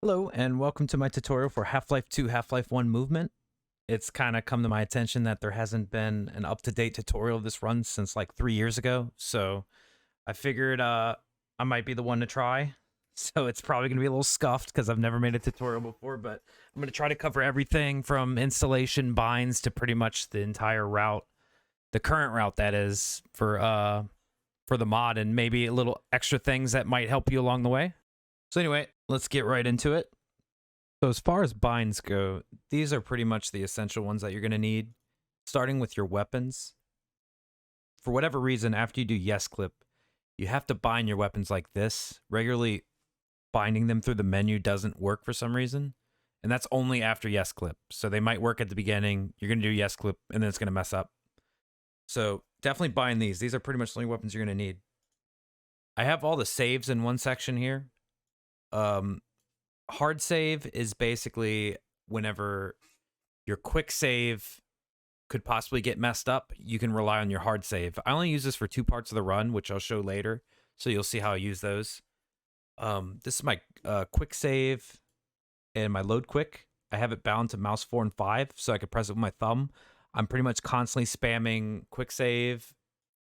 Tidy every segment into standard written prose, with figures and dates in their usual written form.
Hello, and welcome to my tutorial for Half-Life 2 Half-Life 1 Movement. It's kind of come to my attention that there hasn't been an up-to-date tutorial of this run since like 3 years ago, so I figured I might be the one to try. So it's probably going to be a little scuffed because I've never made a tutorial before, but I'm going to try to cover everything from installation binds to pretty much the entire route, the current route that is, for the mod, and maybe a little extra things that might help you along the way. So anyway, let's get right into it. So as far as binds go, these are pretty much the essential ones that you're going to need, starting with your weapons. For whatever reason, after you do yes clip, you have to bind your weapons like this. Regularly binding them through the menu doesn't work for some reason, and that's only after yes clip. So they might work at the beginning, you're going to do yes clip, and then it's going to mess up. So definitely bind these. These are pretty much the only weapons you're going to need. I have all the saves in one section here. Hard save is basically whenever your quick save could possibly get messed up, you can rely on your hard save. I only use this for 2 parts of the run, which I'll show later, so you'll see how I use those. This is my quick save and my load quick. I have it bound to mouse 4 and 5, so I can press it with my thumb. I'm pretty much constantly spamming quick save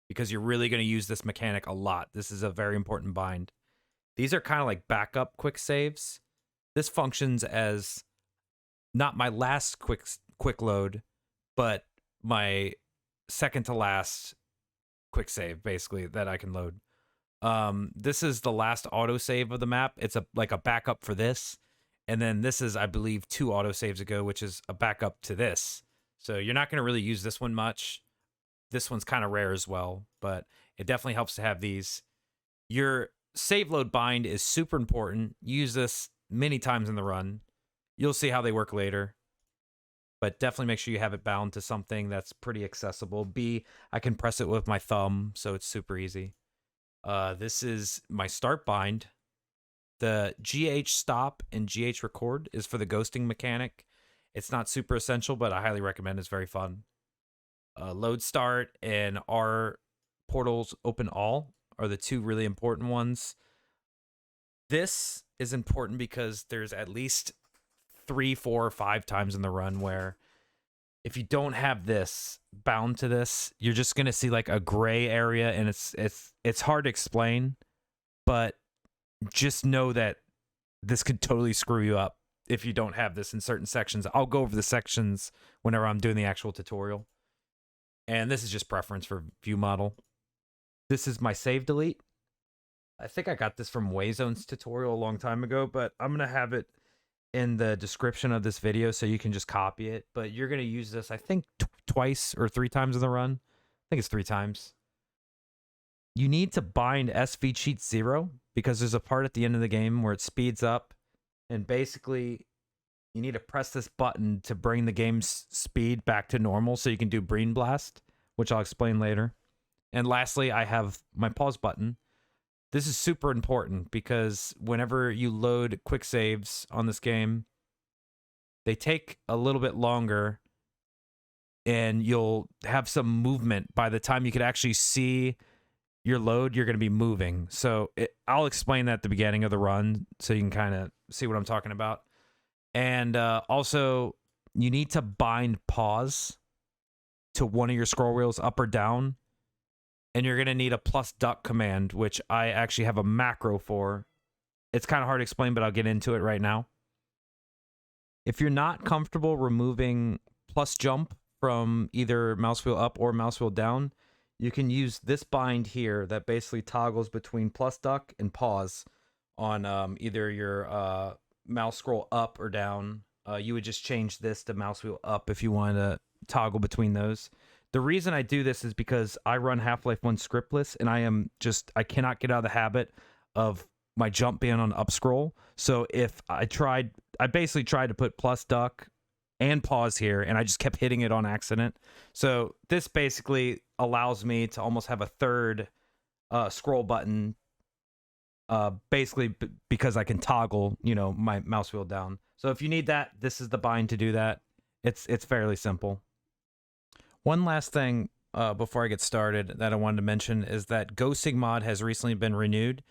because you're really going to use this mechanic a lot. This is a very important bind. These are kind of like backup quick saves. This functions as not my last quick load, but my second to last quick save, basically, that I can load. This is the last autosave of the map. It's like a backup for this. And then this is, I believe, 2 autosaves ago, which is a backup to this. So you're not going to really use this one much. This one's kind of rare as well, but it definitely helps to have these. Your save load bind is super important. Use this many times in the run. You'll see how they work later, but definitely make sure you have it bound to something that's pretty accessible. I can press it with my thumb, so it's super easy. This is my start bind. The GH stop and GH record is for the ghosting mechanic. It's not super essential, but I highly recommend. It's very fun. Load start and R portals open all are the 2 really important ones. This is important because there's at least 3, 4, or 5 times in the run where if you don't have this bound to this, you're just gonna see like a gray area, and it's hard to explain, but just know that this could totally screw you up if you don't have this in certain sections. I'll go over the sections whenever I'm doing the actual tutorial. And this is just preference for view model. This is my save delete. I think I got this from Wayzone's tutorial a long time ago, but I'm going to have it in the description of this video so you can just copy it. But you're going to use this, I think, twice or 3 times in the run. I think it's 3 times. You need to bind SV cheat 0 because there's a part at the end of the game where it speeds up. And basically, you need to press this button to bring the game's speed back to normal so you can do Breen Blast, which I'll explain later. And lastly, I have my pause button. This is super important because whenever you load quick saves on this game, they take a little bit longer and you'll have some movement. By the time you could actually see your load, you're going to be moving. So I'll explain that at the beginning of the run so you can kind of see what I'm talking about. And also, you need to bind pause to one of your scroll wheels up or down. And you're going to need a +duck command, which I actually have a macro for. It's kind of hard to explain, but I'll get into it right now. If you're not comfortable removing +jump from either mouse wheel up or mouse wheel down, you can use this bind here that basically toggles between +duck and pause on either your mouse scroll up or down. You would just change this to mouse wheel up if you want to toggle between those. The reason I do this is because I run Half-Life 1 scriptless, and I cannot get out of the habit of my jump being on up scroll. So if I basically tried to put +duck and pause here, and I just kept hitting it on accident. So this basically allows me to almost have a third scroll button, basically because I can toggle, my mouse wheel down. So if you need that, this is the bind to do that. It's fairly simple. One last thing before I get started that I wanted to mention is that ghosting mod has recently been renewed,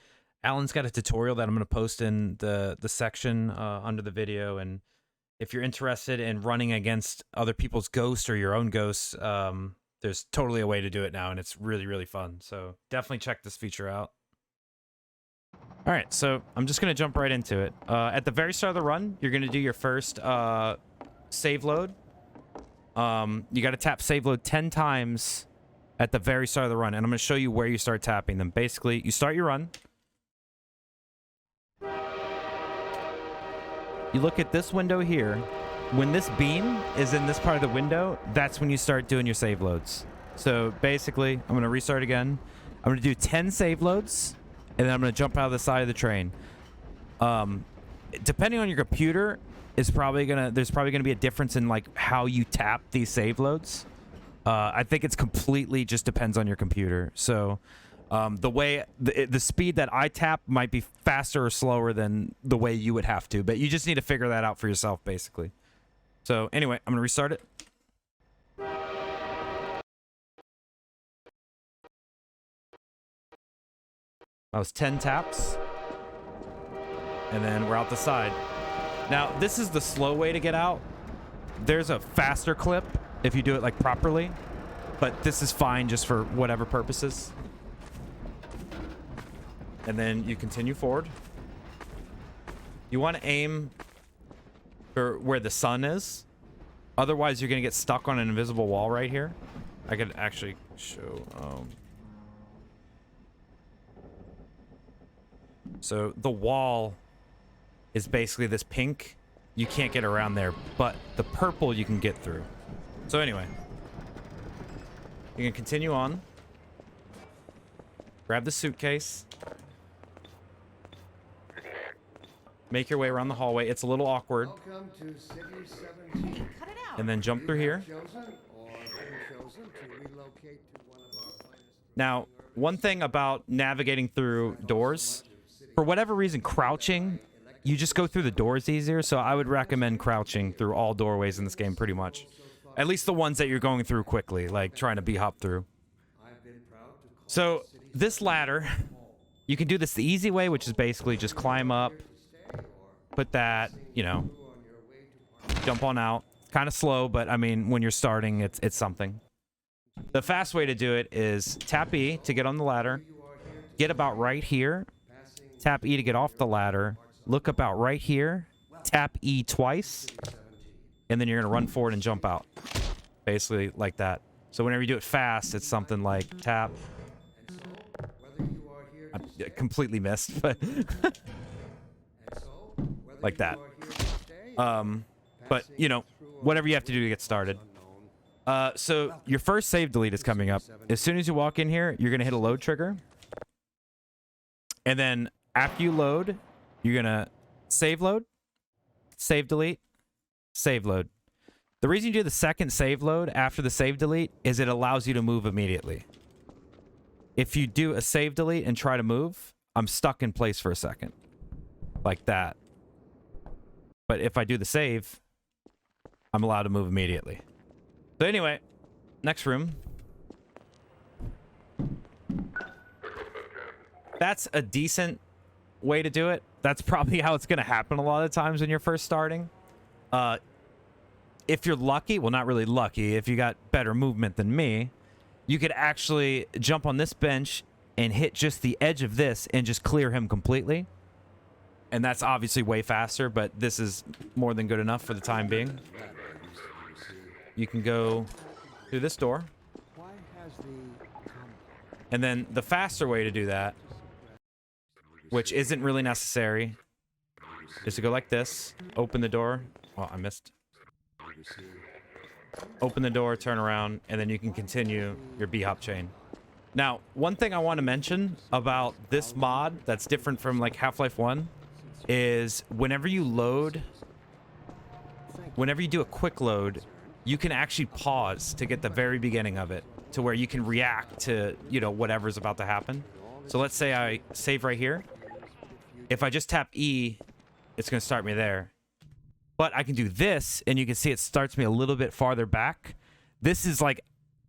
Alan's got a tutorial that I'm going to post in the section under the video, and if you're interested in running against other people's ghosts or your own ghosts, there's totally a way to do it now, and it's really, really fun. So definitely check this feature out. All right, so I'm just going to jump right into it. At the very start of the run, you're going to do your first save load. You got to tap save load 10 times at the very start of the run, and I'm going to show you where you start tapping them. Basically, you start your run. You look at this window here. When this beam is in this part of the window, that's when you start doing your save loads. So basically, I'm going to restart again. I'm going to do 10 save loads, and then I'm going to jump out of the side of the train. Depending on your computer, there's probably gonna be a difference in like how you tap these save loads. I think it's completely just depends on your computer. So the speed that I tap might be faster or slower than the way you would have to, but you just need to figure that out for yourself, basically. So anyway, I'm gonna restart it. That was 10 taps, and then we're out the side. Now, this is the slow way to get out. There's a faster clip if you do it like properly, but this is fine just for whatever purposes. And then you continue forward. You want to aim for where the sun is. Otherwise, you're going to get stuck on an invisible wall right here. I could actually show... So the wall is basically this pink. You can't get around there, but the purple you can get through. So anyway, you can continue on. Grab the suitcase. Make your way around the hallway. It's a little awkward. Welcome to City 17. And then jump through here. Now, one thing about navigating through doors, for whatever reason, crouching, you just go through the doors easier, so I would recommend crouching through all doorways in this game pretty much. At least the ones that you're going through quickly, like trying to hop through. So, this ladder, you can do this the easy way, which is basically just climb up, put that, you know, jump on out. Kind of slow, but I mean, when you're starting, it's something. The fast way to do it is tap E to get on the ladder, get about right here, tap E to get off the ladder, look about right here, tap E twice, and then you're going to run forward and jump out. Basically like that. So whenever you do it fast, it's something like tap. I completely missed, but like that. But, you know, whatever you have to do to get started. So your first save delete is coming up. As soon as you walk in here, you're going to hit a load trigger. And then after you load, you're going to save load, save delete, save load. The reason you do the second save load after the save delete is it allows you to move immediately. If you do a save delete and try to move, I'm stuck in place for a second. Like that. But if I do the save, I'm allowed to move immediately. So anyway, next room. That's a decent way to do it. That's probably how it's going to happen a lot of times when you're first starting. If you're lucky, well, not really lucky, if you got better movement than me, you could actually jump on this bench and hit just the edge of this and just clear him completely. And that's obviously way faster, but this is more than good enough for the time being. You can go through this door. And then the faster way to do that, which isn't really necessary, is to go like this. Open the door. Oh, I missed. Open the door, turn around, and then you can continue your B-hop chain. Now, one thing I want to mention about this mod that's different from like Half-Life 1 is whenever you load, whenever you do a quick load, you can actually pause to get the very beginning of it to where you can react to, you know, whatever's about to happen. So let's say I save right here. If I just tap E, it's going to start me there. But I can do this, and you can see it starts me a little bit farther back. This is like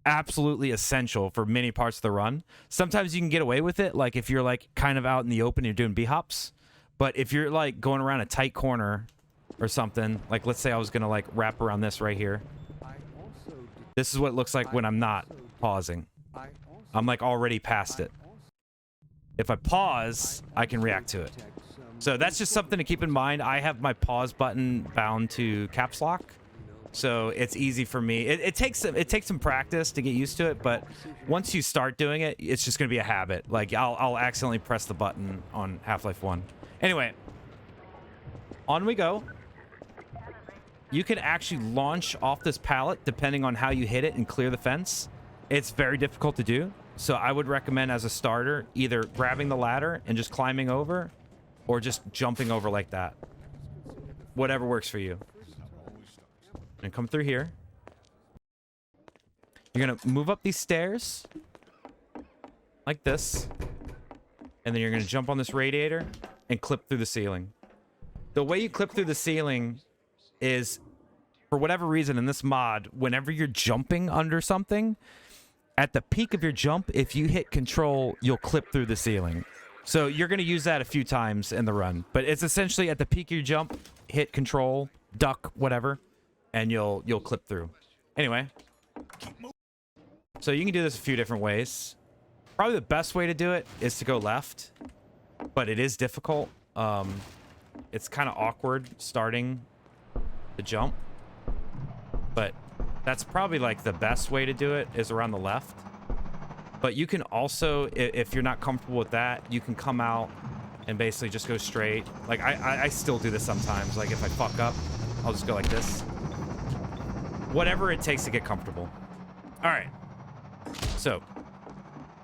absolutely essential for many parts of the run. Sometimes you can get away with it, like if you're like kind of out in the open and you're doing b-hops. But if you're like going around a tight corner or something, like let's say I was gonna like wrap around this right here. This is what it looks like when I'm not pausing. I'm like already past it. If I pause, I can react to it. So that's just something to keep in mind. I have my pause button bound to caps lock. So it's easy for me. It takes some practice to get used to it, but once you start doing it, it's just gonna be a habit. Like I'll accidentally press the button on Half-Life 1. Anyway, on we go. You can actually launch off this pallet depending on how you hit it and clear the fence. It's very difficult to do, so I would recommend as a starter either grabbing the ladder and just climbing over, or just jumping over like that. Whatever works for you. And come through here. You're gonna move up these stairs like this, and then you're gonna jump on this radiator and clip through the ceiling. The way you clip through the ceiling is, for whatever reason in this mod, whenever you're jumping under something, at the peak of your jump, if you hit control, you'll clip through the ceiling. So you're gonna use that a few times in the run, but it's essentially at the peak of your jump, hit control, duck, whatever, and you'll clip through. Anyway, so you can do this a few different ways. Probably the best way to do it is to go left, but it is difficult. It's kind of awkward starting the jump, but that's probably like the best way to do it is around the left. But you can also, if you're not comfortable with that, you can come out and basically just go straight. Like I still do this sometimes. Like if I fuck up, I'll just go like this. Whatever it takes to get comfortable. All right. So,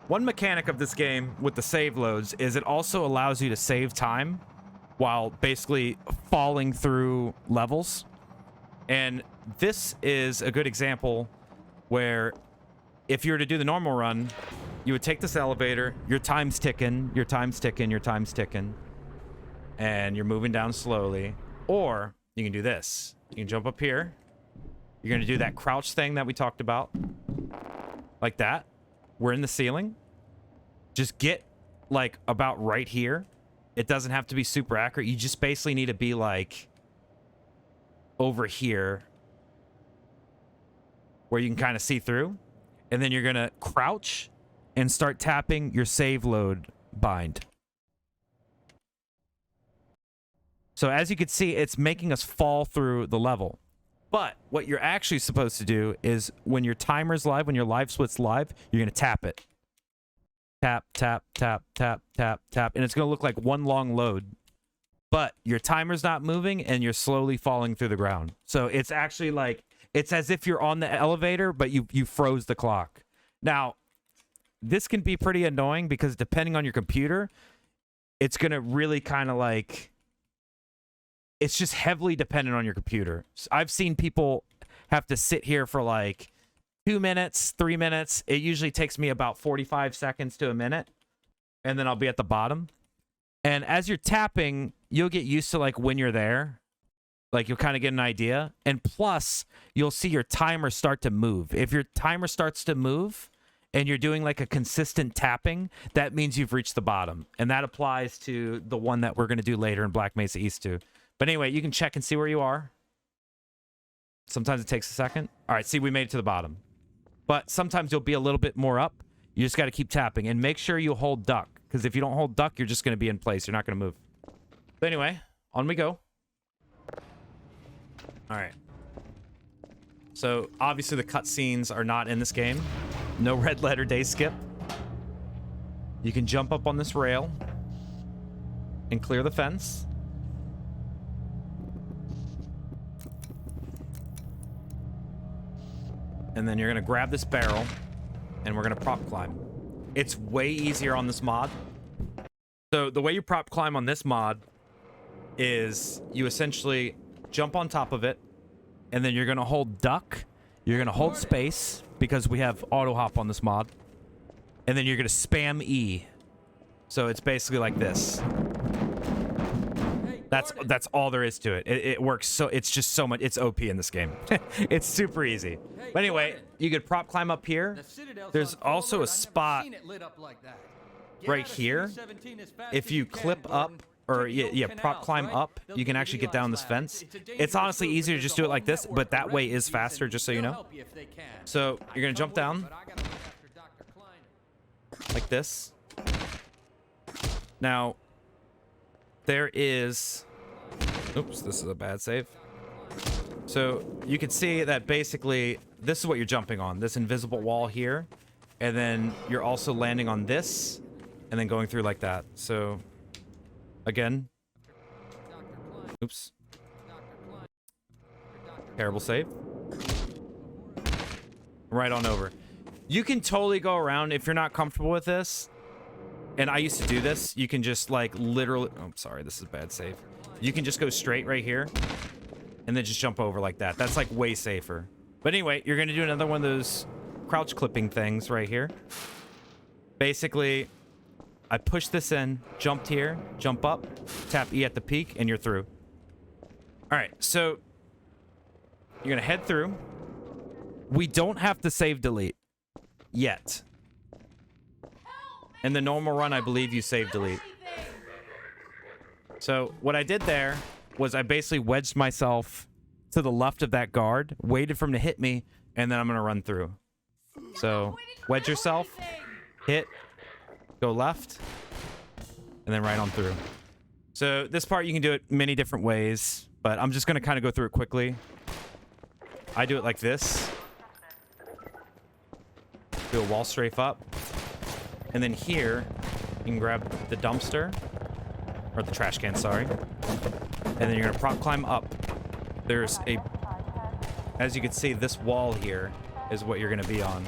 one mechanic of this game with the save loads is it also allows you to save time while basically falling through levels. And this is a good example where if you were to do the normal run, you would take this elevator, your time's ticking, your time's ticking, your time's ticking, and you're moving down slowly. Or you can do this. You can jump up here. You're going to do that crouch thing that we talked about. Like that. We're in the ceiling. Just get, like, about right here. It doesn't have to be super accurate. You just basically need to be, like, over here. Where you can kind of see through. And then you're going to crouch and start tapping your save load bind. So as you can see, it's making us fall through the level. But what you're actually supposed to do is when your timer's live, when your live split's live, you're going to tap it. Tap, tap, tap, tap, tap, tap. And it's going to look like one long load. But your timer's not moving and you're slowly falling through the ground. So it's actually like, it's as if you're on the elevator, but you froze the clock. Now, this can be pretty annoying because depending on your computer, it's going to really kind of like... It's just heavily dependent on your computer. I've seen people have to sit here for like 2 minutes, 3 minutes. It usually takes me about 45 seconds to a minute. And then I'll be at the bottom. And as you're tapping, you'll get used to like when you're there. Like you'll kind of get an idea. And plus, you'll see your timer start to move. If your timer starts to move and you're doing like a consistent tapping, that means you've reached the bottom. And that applies to the one that we're going to do later in Black Mesa East 2. But anyway, you can check and see where you are. Sometimes it takes a second. All right, see, we made it to the bottom. But sometimes you'll be a little bit more up. You just got to keep tapping. And make sure you hold duck. Because if you don't hold duck, you're just going to be in place. You're not going to move. But anyway, on we go. All right. So, obviously, the cutscenes are not in this game. No red letter day skip. You can jump up on this rail and clear the fence. And then you're going to grab this barrel, and we're going to prop climb. It's way easier on this mod. So the way you prop climb on this mod is you essentially jump on top of it, and then you're going to hold duck. You're going to hold space, because we have auto hop on this mod. And then you're going to spam E. So it's basically like this. Hey, That's all there is to it. It works so it's just so much. It's OP in this game. It's super easy. But anyway, you could prop climb up here. There's also a spot right here. If you clip up or yeah, prop climb up, you can actually get down this fence. It's honestly easier to just do it like this, but that way is faster, just so you know. So you're gonna jump down like this. Now there is, oops, this is a bad save. So you can see that basically this is what you're jumping on, this invisible wall here, and then you're also landing on this and then going through like that. So again, oops, terrible save. Right on over. You can totally go around if you're not comfortable with this. And I used to do this. You can just like literally, oh, sorry, this is a bad save. You can just go straight right here and then just jump over like that. That's like way safer. But anyway, you're going to do another one of those crouch clipping things right here. Basically, I push this in, jumped here, jump up, tap E at the peak, and you're through. All right, so you're going to head through. We don't have to save delete yet. In the normal run, I believe you save delete. So what I did there was I basically wedged myself to the left of that guard, waited for him to hit me, and then I'm going to run through. So wedge yourself, hit, go left, and then right on through. So this part, you can do it many different ways, but I'm just going to kind of go through it quickly. I do it like this. Do a wall strafe up. And then here, you can grab the dumpster, or the trash can, sorry. And then you're gonna prop climb up. There's a, as you can see, this wall here is what you're gonna be on.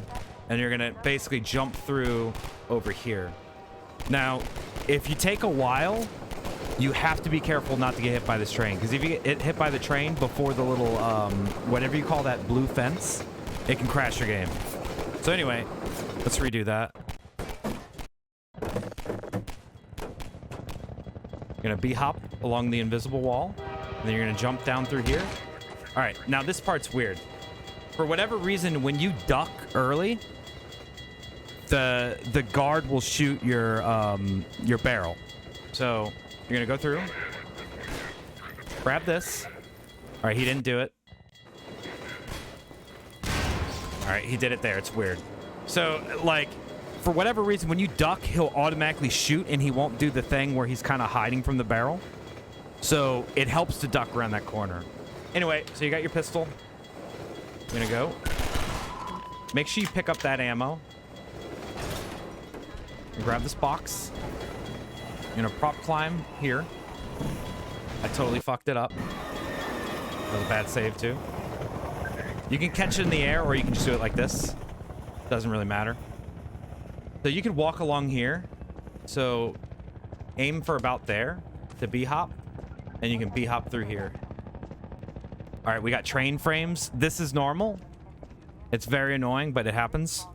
And you're gonna basically jump through over here. Now, if you take a while, you have to be careful not to get hit by this train. Because if you get hit by the train before the little, whatever you call that blue fence, it can crash your game. So anyway, let's redo that. You're gonna B-hop along the invisible wall, and then you're gonna jump down through here. All right, now this part's weird. For whatever reason, when you duck early, the guard will shoot your barrel. So you're gonna go through, grab this. All right, he didn't do it. All right, he did it there. It's weird. So like, for whatever reason, when you duck, he'll automatically shoot, and he won't do the thing where he's kind of hiding from the barrel. So it helps to duck around that corner. Anyway, so you got your pistol. You're gonna go. Make sure you pick up that ammo. And grab this box. You're gonna prop climb here. I totally fucked it up. That was a bad save too. You can catch it in the air, or you can just do it like this. Doesn't really matter. So you can walk along here. So aim for about there to B-hop, and you can B-hop through here. All right, we got train frames. This is normal. It's very annoying, but it happens.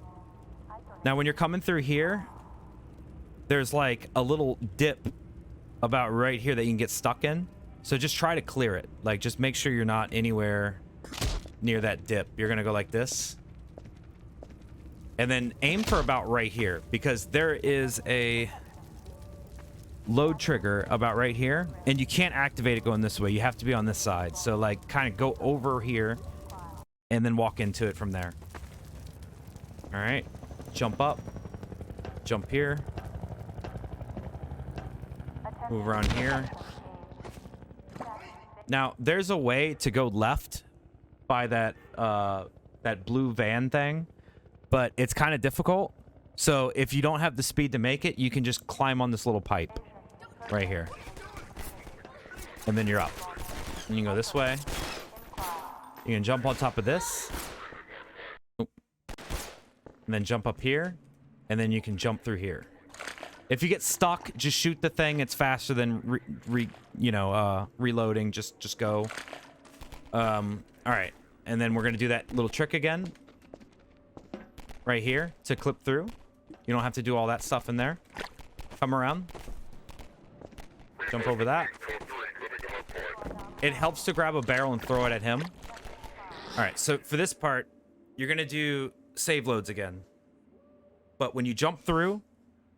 Now, when you're coming through here, there's like a little dip about right here that you can get stuck in. So just try to clear it. Like, just make sure you're not anywhere near that dip. You're gonna go like this. And then aim for about right here, because there is a load trigger about right here, and you can't activate it going this way. You have to be on this side. So like kind of go over here and then walk into it from there. All right, jump up, jump here, move around here. Now there's a way to go left by that that blue van thing, but it's kind of difficult. So if you don't have the speed to make it, you can just climb on this little pipe right here, and then you're up. And you can go this way. You can jump on top of this. Oop. And then jump up here, and then you can jump through here. If you get stuck, just shoot the thing. It's faster than reloading. Just go. All right, and then we're gonna do that little trick again right here to clip through. You don't have to do all that stuff in there. Come around, jump over that, it helps to grab a barrel and throw it at him. All right, so for this part, you're going to do save loads again. But when you jump through,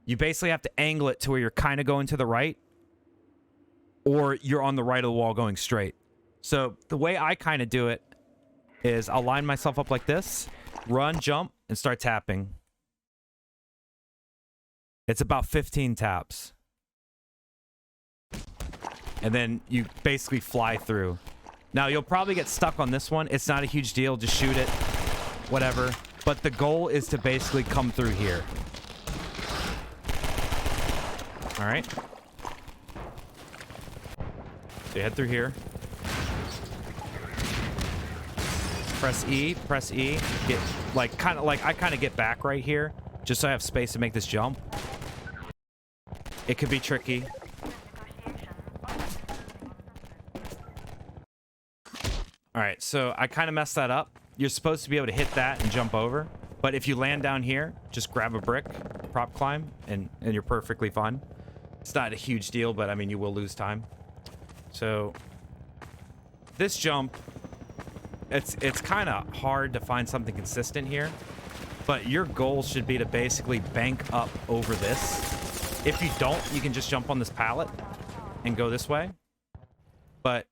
you basically have to angle it to where you're kind of going to the right, or you're on the right of the wall going straight. So the way I kind of do it is I'll line myself up like this, run, jump, and start tapping. It's about 15 taps. And then you basically fly through. Now, you'll probably get stuck on this one. It's not a huge deal. Just shoot it. Whatever. But the goal is to basically come through here. All right. So you head through here. Press E. Press E. Get, I kind of get back right here. Just so I have space to make this jump. It could be tricky. All right, so I kind of messed that up. You're supposed to be able to hit that and jump over. But if you land down here, just grab a brick, prop climb, and you're perfectly fine. It's not a huge deal, but I mean, you will lose time. So this jump, it's kind of hard to find something consistent here. But your goal should be to basically bank up over this. If you don't, you can just jump on this pallet and go this way. But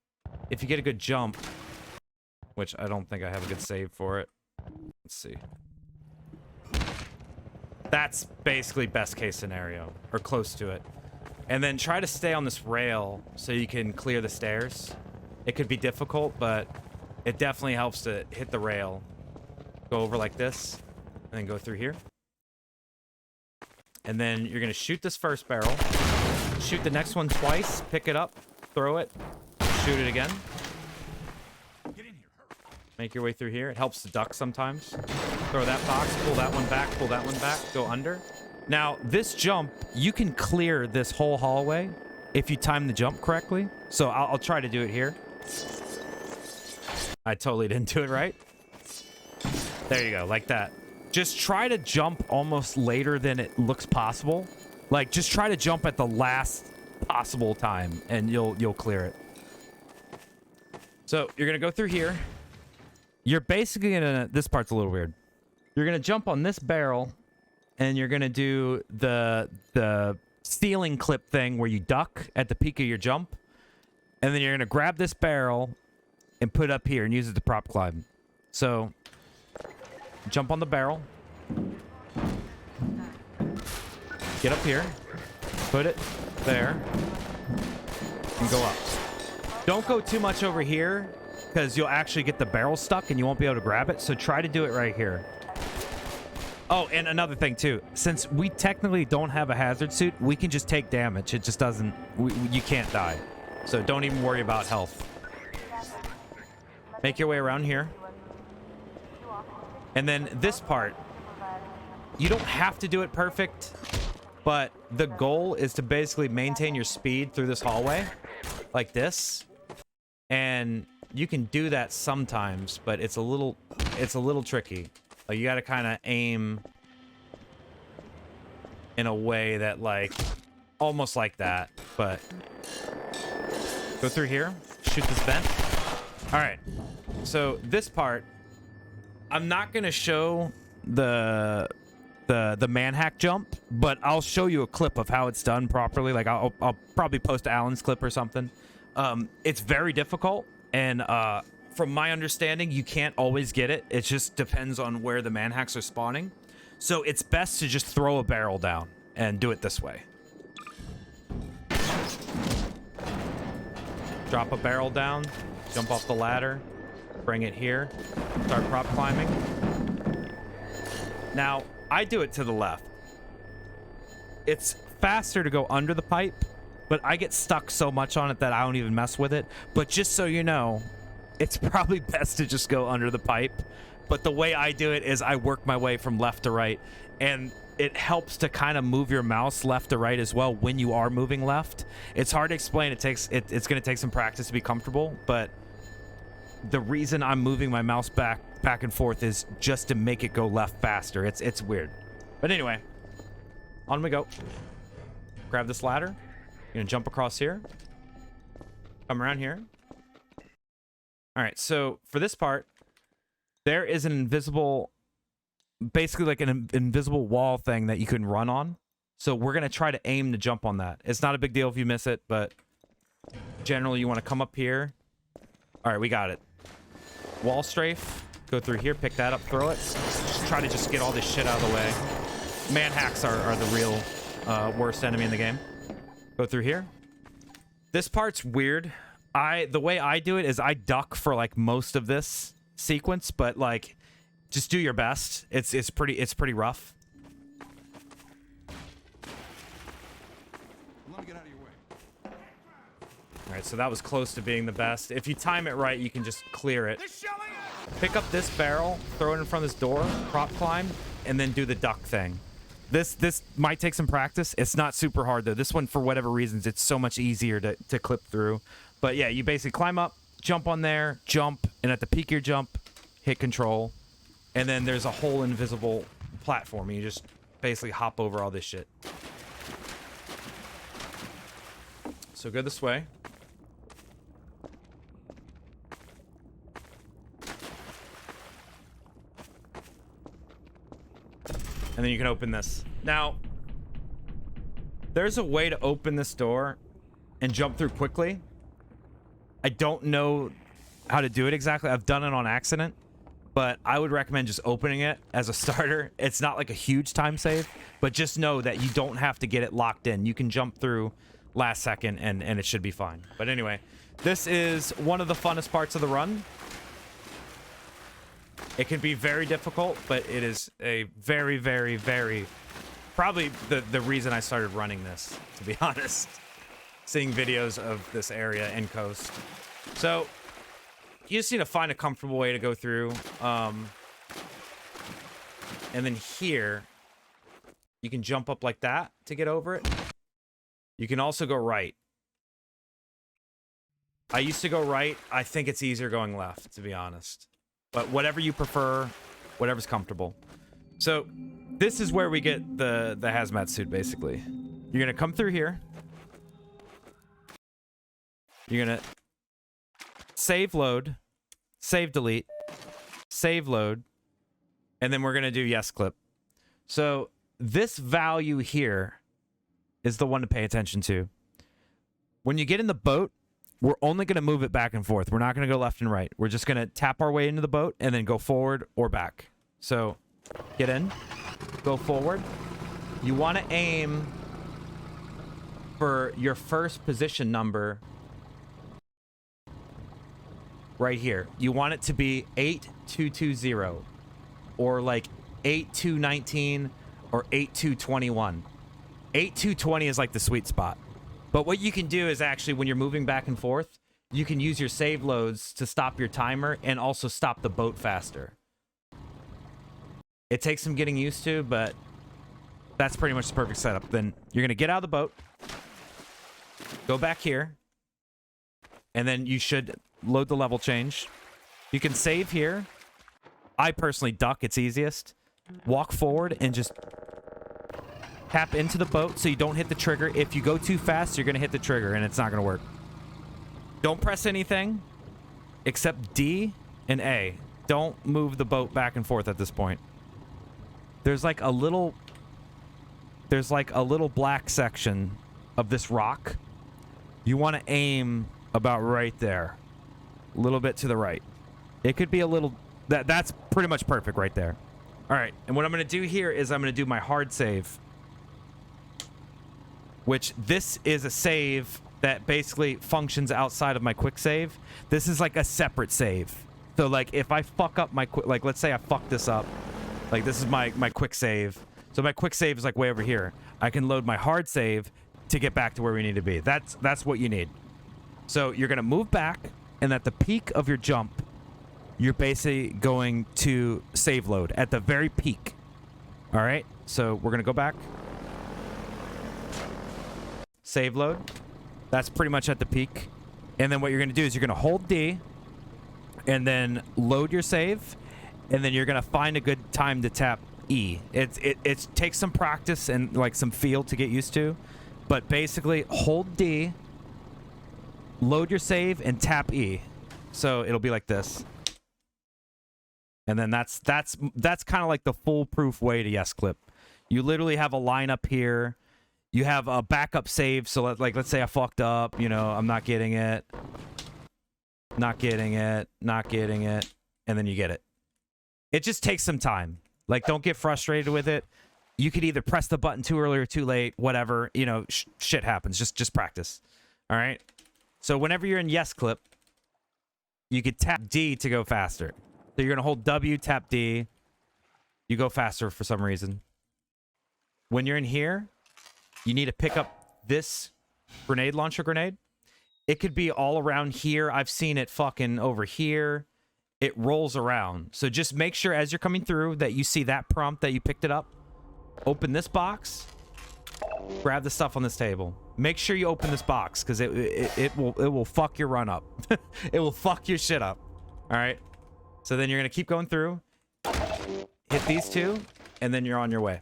if you get a good jump, which I don't think I have a good save for it. Let's see. That's basically best case scenario, or close to it. And then try to stay on this rail so you can clear the stairs. It could be difficult, but it definitely helps to hit the rail. Go over like this, and then go through here. And then you're gonna shoot this first barrel. Shoot the next one twice, pick it up, throw it, shoot it again. Make your way through here. It helps to duck sometimes. Throw that box, pull that one back, go under. Now, this jump, you can clear this whole hallway if you time the jump correctly. So I'll try to do it here. I totally didn't do it right. There you go, like that. Just try to jump almost later than it looks possible. Like, just try to jump at the last possible time, and you'll clear it. So you're gonna go through here. You're basically gonna, this part's a little weird. You're gonna jump on this barrel, and you're gonna do the ceiling clip thing where you duck at the peak of your jump, and then you're gonna grab this barrel and put it up here and use it to prop climb. So jump on the barrel, get up here, put it there, and go up. Don't go too much over here, because you'll actually get the barrel stuck and you won't be able to grab it. So try to do it right here. Oh, and another thing too, since we technically don't have a hazard suit, we can just take damage. It just doesn't, you can't die. So don't even worry about health. Make your way around here. And then this part, you don't have to do it perfect, but the goal is to basically maintain your speed through this hallway like this. And you can do that sometimes, but it's a little tricky. Like, you got to kind of aim in a way that, like, almost like that, but go through here, shoot this vent. All right, so this part, I'm not gonna show the manhack jump, but I'll show you a clip of how it's done properly. Like, I'll probably post Alan's clip or something. It's very difficult. And from my understanding, you can't always get it. It just depends on where the manhacks are spawning. So it's best to just throw a barrel down and do it this way. Drop a barrel down, jump off the ladder, bring it here, start prop climbing. Now, I do it to the left. It's faster to go under the pipe, but I get stuck so much on it that I don't even mess with it. But just so you know, it's probably best to just go under the pipe. But the way I do it is I work my way from left to right, and it helps to kind of move your mouse left to right as well when you are moving left. It's hard to explain. It's going to take some practice to be comfortable, but the reason I'm moving my mouse back and forth is just to make it go left faster. It's weird. But anyway, on we go. Grab this ladder. You're gonna jump across here, come around here, All right, so for this part, there is an invisible, basically like an invisible wall thing that you can run on. So we're going to try to aim to jump on that. It's not a big deal if you miss it, but generally you want to come up here. All right, we got it. Wall strafe. Go through here, pick that up, throw it. Just try to just get all this shit out of the way. Man hacks are the real worst enemy in the game. Go through here. This part's weird. The way I do it is I duck for like most of this sequence, but like just do your best. It's pretty rough. Let me get out of your way. All right, so that was close to being the best. If you time it right, you can just clear it. Pick up this barrel, throw it in front of this door, prop climb, and then do the duck thing. This might take some practice. It's not super hard though. This one, for whatever reasons, it's so much easier to clip through. But yeah, you basically climb up, jump on there, jump, and at the peak of your jump, hit control, and then there's a whole invisible platform. You just basically hop over all this shit. So go this way. And then you can open this. Now, there's a way to open this door and jump through quickly. I don't know how to do it exactly. I've done it on accident, but I would recommend just opening it as a starter. It's not like a huge time save, but just know that you don't have to get it locked in. You can jump through last second and it should be fine. But anyway, this is one of the funnest parts of the run. It can be very difficult, but it is a very, very, very... Probably the reason I started running this, to be honest. Seeing videos of this area and coast. So, you just need to find a comfortable way to go through. And then here, you can jump up like that to get over it. You can also go right. I used to go right. I think it's easier going left, to be honest. But whatever you prefer, whatever's comfortable. So, this is where we get the hazmat suit, basically. You're going to come through here. You're going to save load, save delete, save load, and then we're going to do yes clip. So, this value here is the one to pay attention to. When you get in the boat, we're only going to move it back and forth. We're not going to go left and right. We're just going to tap our way into the boat and then go forward or back. So, get in, go forward. You want to aim for your first position number right here. You want it to be 8220 or like 8219 or 8221. 8220 is like the sweet spot. But what you can do is actually, when you're moving back and forth, you can use your save loads to stop your timer and also stop the boat faster. It takes some getting used to, but that's pretty much the perfect setup. Then you're going to get out of the boat, go back here, and then you should load the level change. You can save here. I personally duck. It's easiest. Walk forward and just tap into the boat so you don't hit the trigger. If you go too fast, you're going to hit the trigger, and it's not going to work. Don't press anything except D and A. Don't move the boat back and forth at this point. There's like a little black section of this rock. You want to aim about right there. A little bit to the right. It could be a little... That's pretty much perfect right there. All right, and what I'm going to do here is I'm going to do my hard save. Which, this is a save that basically functions outside of my quick save. This is like a separate save. So, like, if I fuck up my... Like, let's say I fuck this up. Like, this is my quick save. So my quick save is like way over here. I can load my hard save to get back to where we need to be. That's what you need. So you're going to move back, and at the peak of your jump, you're basically going to save load at the very peak. All right? So we're going to go back. Save load. That's pretty much at the peak. And then what you're going to do is you're going to hold D and then load your save, and then you're going to find a good time to tap E. It takes some practice and like some feel to get used to, but basically hold D, load your save, and tap E. So it'll be like this. And then that's kind of like the foolproof way to yes clip. You literally have a line up here. You have a backup save. So let's say I fucked up, you know, I'm not getting it. Not getting it, not getting it, and then you get it. It just takes some time. Like, don't get frustrated with it. You could either press the button too early or too late, whatever. You know, shit happens. Just practice. All right? So whenever you're in yes clip, you could tap D to go faster. So you're going to hold W, tap D. You go faster for some reason. When you're in here, you need to pick up this grenade launcher grenade. It could be all around here. I've seen it fucking over here. It rolls around. So just make sure as you're coming through that you see that prompt that you picked it up. Open this box. Grab the stuff on this table. Make sure you open this box because it will fuck your run up. It will fuck your shit up. All right. So then you're gonna keep going through. Hit these two, and then you're on your way.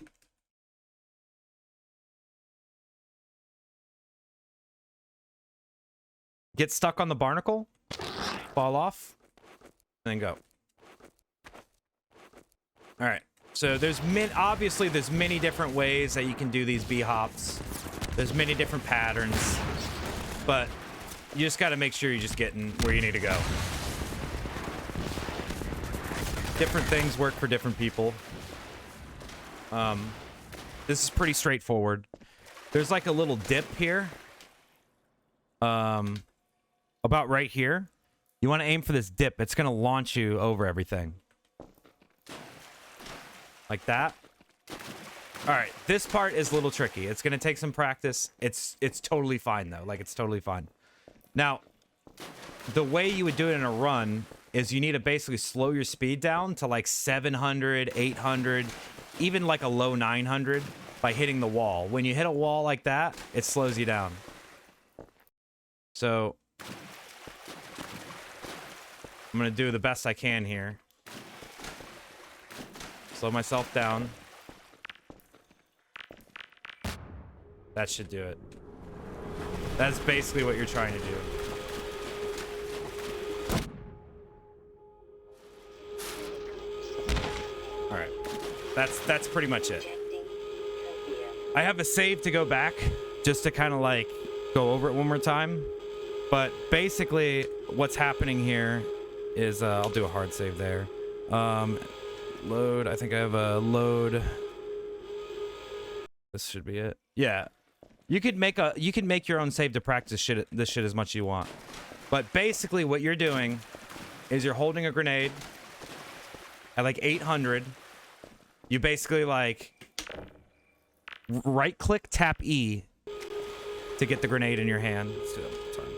Get stuck on the barnacle, fall off, and then go. All right. So there's obviously there's many different ways that you can do these B hops. There's many different patterns, but you just got to make sure you're just getting where you need to go. Different things work for different people. This is pretty straightforward. There's like a little dip here. About right here. You want to aim for this dip. It's going to launch you over everything. Like that. All right. This part is a little tricky. It's going to take some practice. It's totally fine, though. Like, it's totally fine. Now, the way you would do it in a run is you need to basically slow your speed down to like 700, 800, even like a low 900 by hitting the wall. When you hit a wall like that, it slows you down. So I'm going to do the best I can here. Slow myself down. That should do it. That's basically what you're trying to do. All right. That's pretty much it. I have a save to go back just to kind of like go over it one more time. But basically what's happening here is I'll do a hard save there. Load. I think I have a load. This should be it. Yeah. You could make your own save to practice this shit as much as you want. But basically what you're doing is you're holding a grenade at like 800. You basically like right click, tap E to get the grenade in your hand. Let's do that one more time.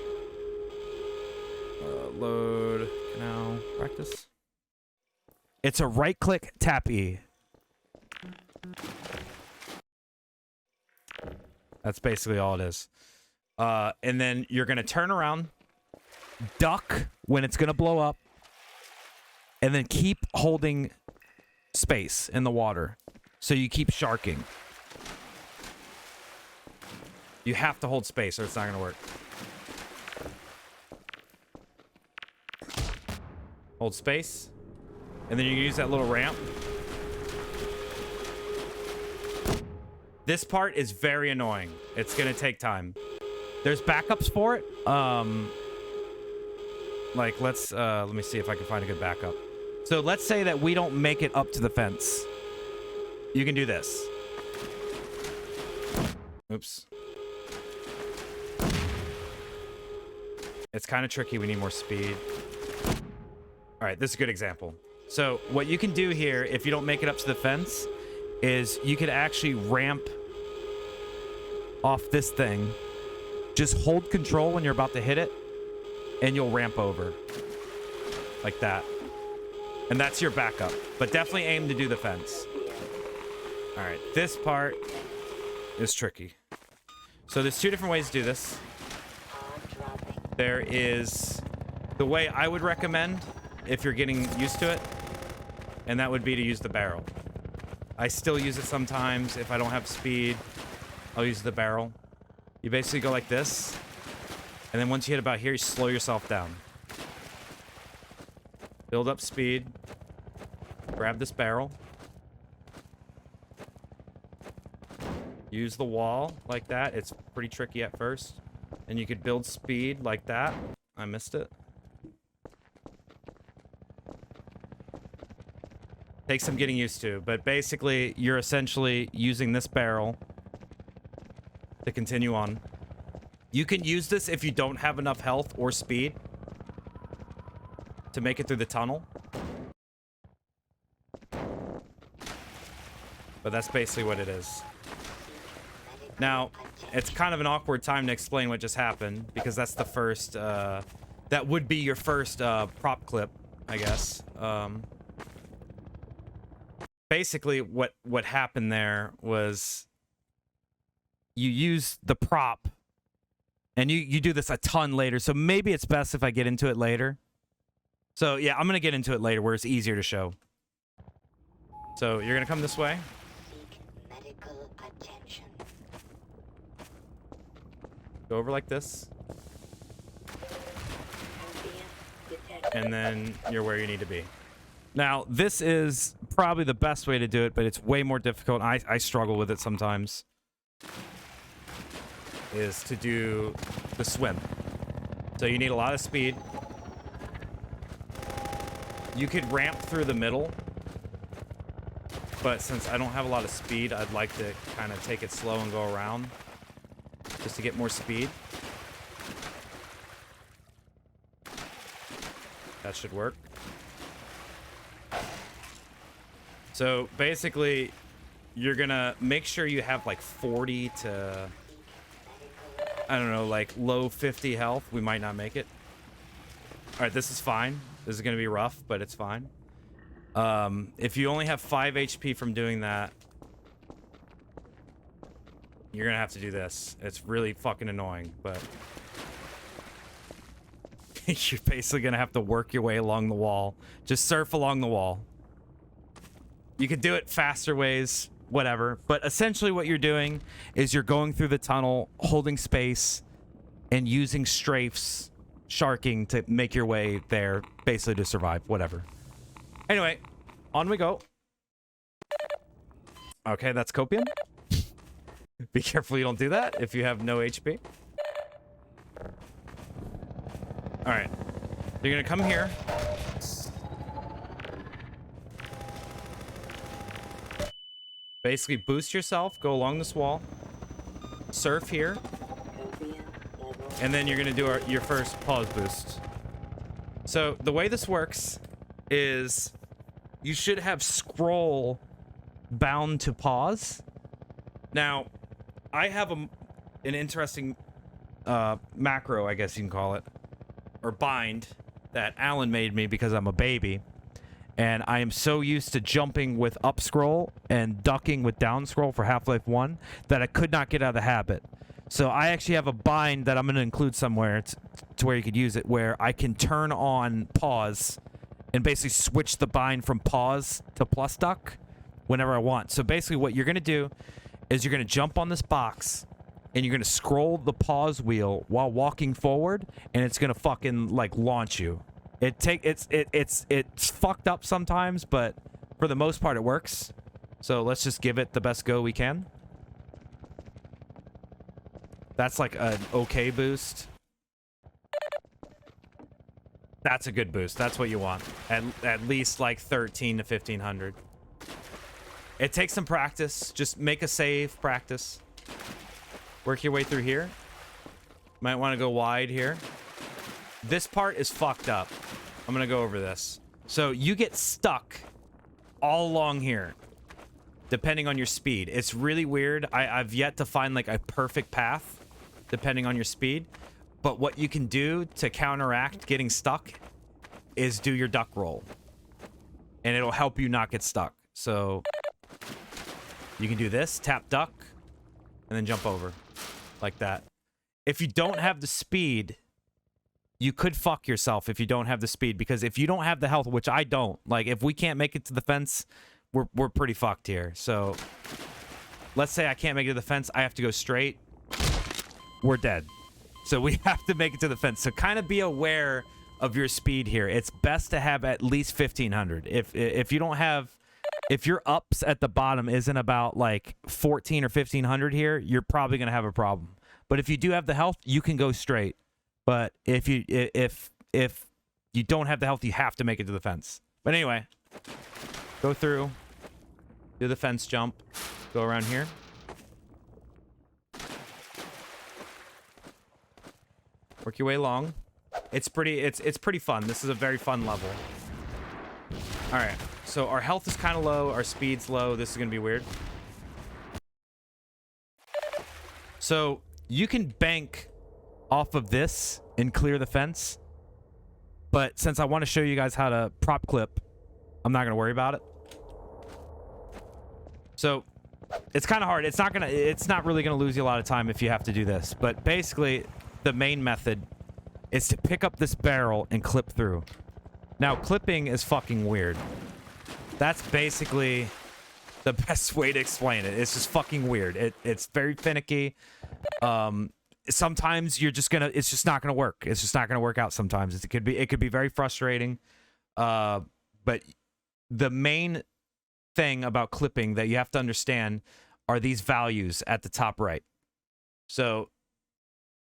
Load. Now practice. It's a right click, tap E. That's basically all it is. And then you're going to turn around, duck when it's going to blow up, and then keep holding space in the water. So you keep sharking. You have to hold space or it's not going to work. Hold space. And then you use that little ramp. This part is very annoying. It's going to take time. There's backups for it. Like, let me see if I can find a good backup. So let's say that we don't make it up to the fence. You can do this. Oops. It's kind of tricky. We need more speed. All right, this is a good example. So what you can do here, if you don't make it up to the fence, is you could actually ramp off this thing. Just hold control when you're about to hit it, and you'll ramp over. Like that. And that's your backup. But definitely aim to do the fence. All right, this part is tricky. So there's two different ways to do this. There is the way I would recommend if you're getting used to it, and that would be to use the barrel. I still use it sometimes. If I don't have speed, I'll use the barrel. You basically go like this, and then once you hit about here, you slow yourself down. Build up speed. Grab this barrel. Use the wall like that. It's pretty tricky at first. And you could build speed like that. I missed it. Takes some getting used to, but basically you're essentially using this barrel to continue on. You can use this if you don't have enough health or speed to make it through the tunnel. But that's basically what it is. Now, it's kind of an awkward time to explain what just happened because that's the first, that would be your first prop clip, I guess. Basically, what happened there was you use the prop, and you do this a ton later, so maybe it's best if I get into it later. So, yeah, I'm going to get into it later where it's easier to show. So, you're going to come this way. Seek medical attention. Go over like this. And then you're where you need to be. Now, this is probably the best way to do it, but it's way more difficult. I struggle with it sometimes. Is to do the swim. So you need a lot of speed. You could ramp through the middle. But since I don't have a lot of speed, I'd like to kind of take it slow and go around. Just to get more speed. That should work. So basically, you're gonna make sure you have like 40 to, I don't know, like low 50 health. We might not make it. All right, this is fine. This is gonna be rough, but it's fine. If you only have 5 HP from doing that, you're gonna have to do this. It's really fucking annoying, but you're basically gonna have to work your way along the wall. Just surf along the wall. You could do it faster ways, whatever. But essentially what you're doing is you're going through the tunnel, holding space, and using strafes, sharking to make your way there, basically to survive, whatever. Anyway, on we go. Okay, that's Copium. Be careful you don't do that if you have no HP. Alright. You're gonna come here. Basically boost yourself, go along this wall, surf here, and then you're gonna do your first pause boost. So the way this works is you should have scroll bound to pause. Now, I have an interesting macro, I guess you can call it, or bind that Alan made me because I'm a baby. And I am so used to jumping with up scroll and ducking with down scroll for Half-Life 1 that I could not get out of the habit. So I actually have a bind that I'm going to include somewhere to where you could use it, where I can turn on pause and basically switch the bind from pause to plus duck whenever I want. So basically what you're going to do is you're going to jump on this box and you're going to scroll the pause wheel while walking forward, and it's going to fucking like launch you. It's fucked up sometimes, but for the most part it works. So let's just give it the best go we can. That's like an okay boost. That's a good boost. That's what you want. At least like 13 to 1500. It takes some practice. Just make a save, practice. Work your way through here. Might want to go wide here. This part is fucked up. I'm gonna go over this. So you get stuck all along here, depending on your speed. It's really weird. I've yet to find like a perfect path, depending on your speed. But what you can do to counteract getting stuck is do your duck roll. And it'll help you not get stuck. So you can do this, tap duck, and then jump over like that. If you don't have the speed, you could fuck yourself if you don't have the speed, because if you don't have the health, which I don't, like if we can't make it to the fence, we're pretty fucked here. So let's say I can't make it to the fence, I have to go straight. We're dead. So we have to make it to the fence. So kind of be aware of your speed here, it's best to have at least 1500. If you don't have, if your ups at the bottom isn't about like 14 or 1500 here, you're probably gonna have a problem. But if you do have the health, you can go straight. But if you don't have the health, you have to make it to the fence. But anyway, go through, do the fence jump, go around here. Work your way along. It's pretty fun. This is a very fun level. All right, so our health is kind of low, our speed's low. This is gonna be weird. So you can bank off of this and clear the fence, but since I want to show you guys how to prop clip, I'm not gonna worry about it. So it's kind of hard. It's not really gonna lose you a lot of time if you have to do this. But basically, the main method is to pick up this barrel and clip through. Now, clipping is fucking weird. That's basically the best way to explain it. It's just fucking weird. It's very finicky. Sometimes you're just gonna, it's just not gonna work. It's just not gonna work out sometimes. It could be very frustrating. But the main thing about clipping that you have to understand are these values at the top right. So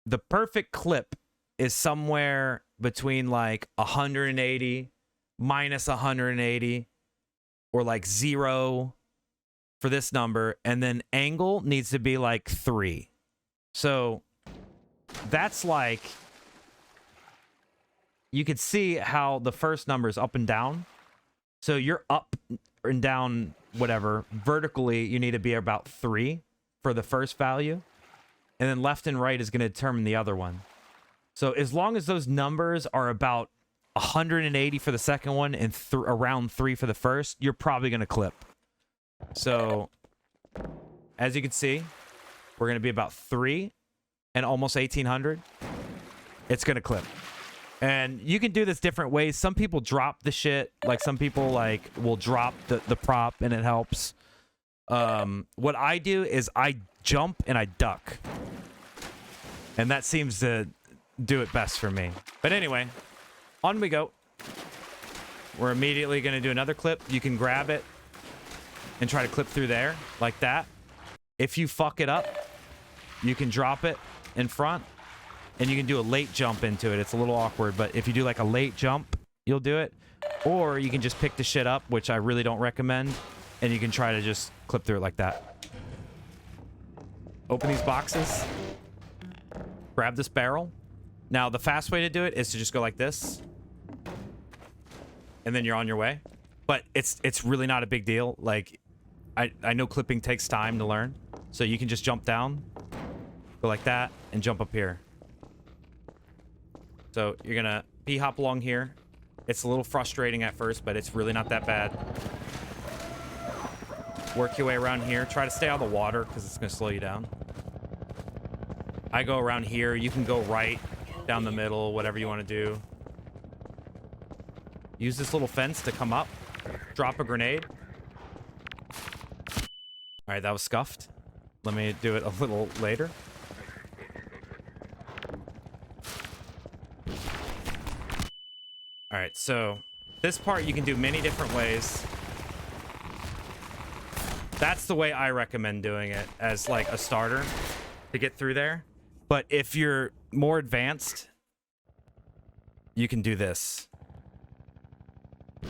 the perfect clip is somewhere between like 180 minus 180 or like 0 for this number, and then angle needs to be like 3. So that's like, you could see how the first number is up and down. So you're up and down, whatever, vertically you need to be about 3 for the first value, and then left and right is going to determine the other one. So as long as those numbers are about 180 for the second one and around 3 for the first, you're probably going to clip. So as you can see, we're going to be about 3 and almost 1800. It's going to clip. And you can do this different ways. Some people drop the shit. Like some people like will drop the prop and it helps. What I do is I jump and I duck. And that seems to do it best for me. But anyway, on we go. We're immediately going to do another clip. You can grab it and try to clip through there like that. If you fuck it up, you can drop it in front and you can do a late jump into it. It's a little awkward, but if you do like a late jump, you'll do it. Or you can just pick the shit up, which I really don't recommend, and you can try to just clip through it like that. Open these boxes. Grab this barrel. Now, the fast way to do it is to just go like this. And then you're on your way. But it's really not a big deal. Like, I know clipping takes time to learn. So you can just jump down, go like that, and jump up here. So you're going to p-hop along here. It's a little frustrating at first, but it's really not that bad. Work your way around here. Try to stay out of the water because it's going to slow you down. I go around here. You can go right, down the middle, whatever you want to do. Use this little fence to come up. Drop a grenade. All right, that was scuffed. Let me do it a little later. All right, so this part you can do many different ways. That's the way I recommend doing it as like a starter to get through there. But if you're more advanced, you can do this. You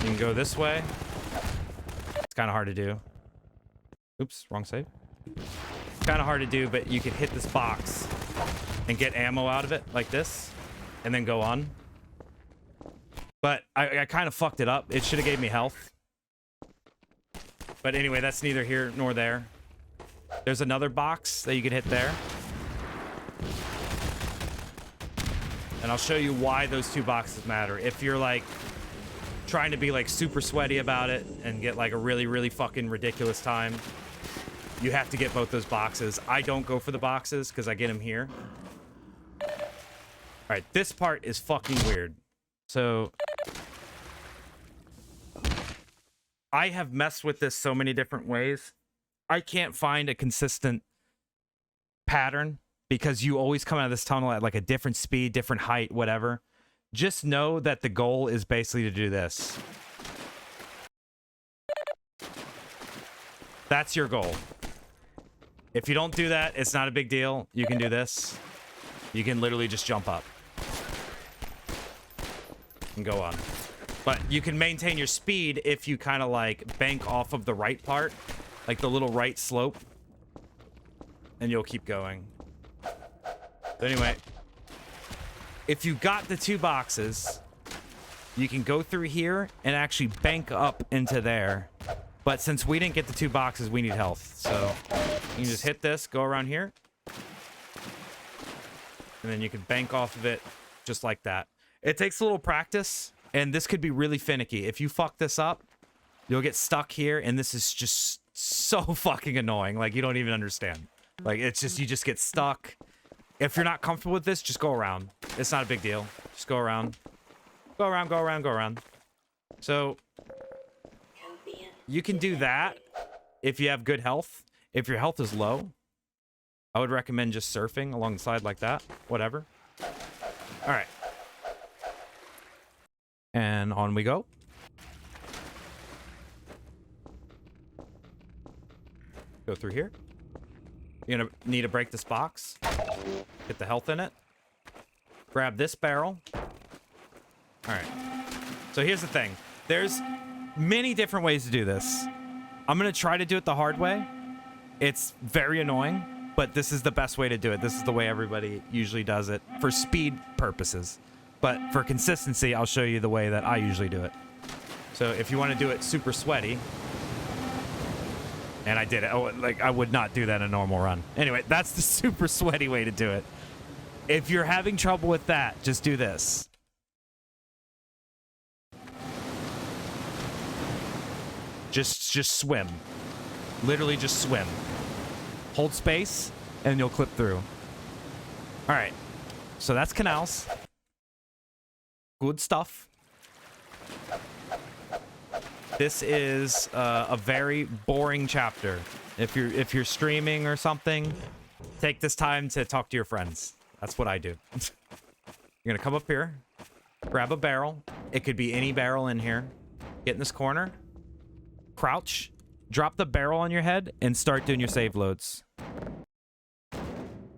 can go this way. It's kind of hard to do. Oops, wrong save. It's kind of hard to do, but you can hit this box and get ammo out of it like this and then go on. But I kind of fucked it up. It should have gave me health. But anyway, that's neither here nor there. There's another box that you can hit there. And I'll show you why those two boxes matter. If you're like trying to be like super sweaty about it and get like a really, really fucking ridiculous time, you have to get both those boxes. I don't go for the boxes because I get them here. All right, this part is fucking weird. So I have messed with this so many different ways. I can't find a consistent pattern because you always come out of this tunnel at like a different speed, different height, whatever. Just know that the goal is basically to do this. That's your goal. If you don't do that, it's not a big deal. You can do this. You can literally just jump up and go on. But you can maintain your speed if you kind of like bank off of the right part, like the little right slope, and you'll keep going. But anyway, if you got the 2 boxes, you can go through here and actually bank up into there. But since we didn't get the 2 boxes, we need health. So you can just hit this, go around here, and then you can bank off of it just like that. It takes a little practice, and this could be really finicky. If you fuck this up, you'll get stuck here, and this is just so fucking annoying. Like, you don't even understand. Like, it's just, you just get stuck. If you're not comfortable with this, just go around. It's not a big deal. Just go around. Go around, go around, go around. So you can do that if you have good health. If your health is low, I would recommend just surfing along the side like that. Whatever. All right. And on we go. Go through here. You're gonna need to break this box. Get the health in it. Grab this barrel. All right. So here's the thing. There's many different ways to do this. I'm gonna try to do it the hard way. It's very annoying, but this is the best way to do it. This is the way everybody usually does it for speed purposes. But for consistency, I'll show you the way that I usually do it. So if you want to do it super sweaty, and I did it. Oh, like, I would not do that in a normal run. Anyway, that's the super sweaty way to do it. If you're having trouble with that, just do this. Just swim. Literally just swim. Hold space, and you'll clip through. All right. So that's canals. Good stuff. This is a very boring chapter. If you're streaming or something, take this time to talk to your friends. That's what I do. You're gonna come up here, grab a barrel. It could be any barrel in here. Get in this corner, crouch, drop the barrel on your head, and start doing your save loads.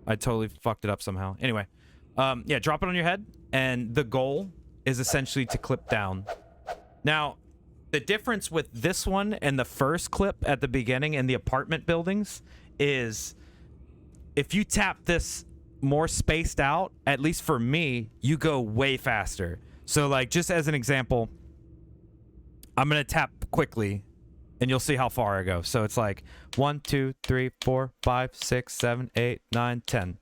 I totally fucked it up somehow. Anyway, yeah, drop it on your head, and the goal is essentially to clip down. Now, the difference with this one and the first clip at the beginning in the apartment buildings is if you tap this more spaced out, at least for me, you go way faster. So, like, just as an example, I'm going to tap quickly, and you'll see how far I go. So it's like 1, 2, 3, 4, 5, 6, 7, 8, 9, 10.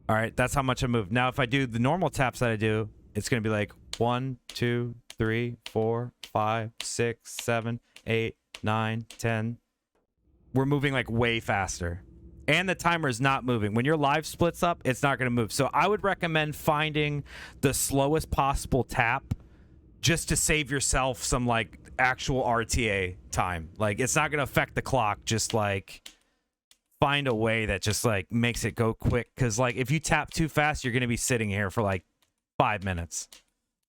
All right, that's how much I move. Now, if I do the normal taps that I do, it's going to be like 1, 2, 3, 4, 5, 6, 7, 8, 9, 10. We're moving like way faster. And the timer is not moving. When your live splits up, it's not going to move. So I would recommend finding the slowest possible tap just to save yourself some like actual RTA time. Like, it's not going to affect the clock. Just like find a way that just like makes it go quick. Because like if you tap too fast, you're going to be sitting here for like 5 minutes.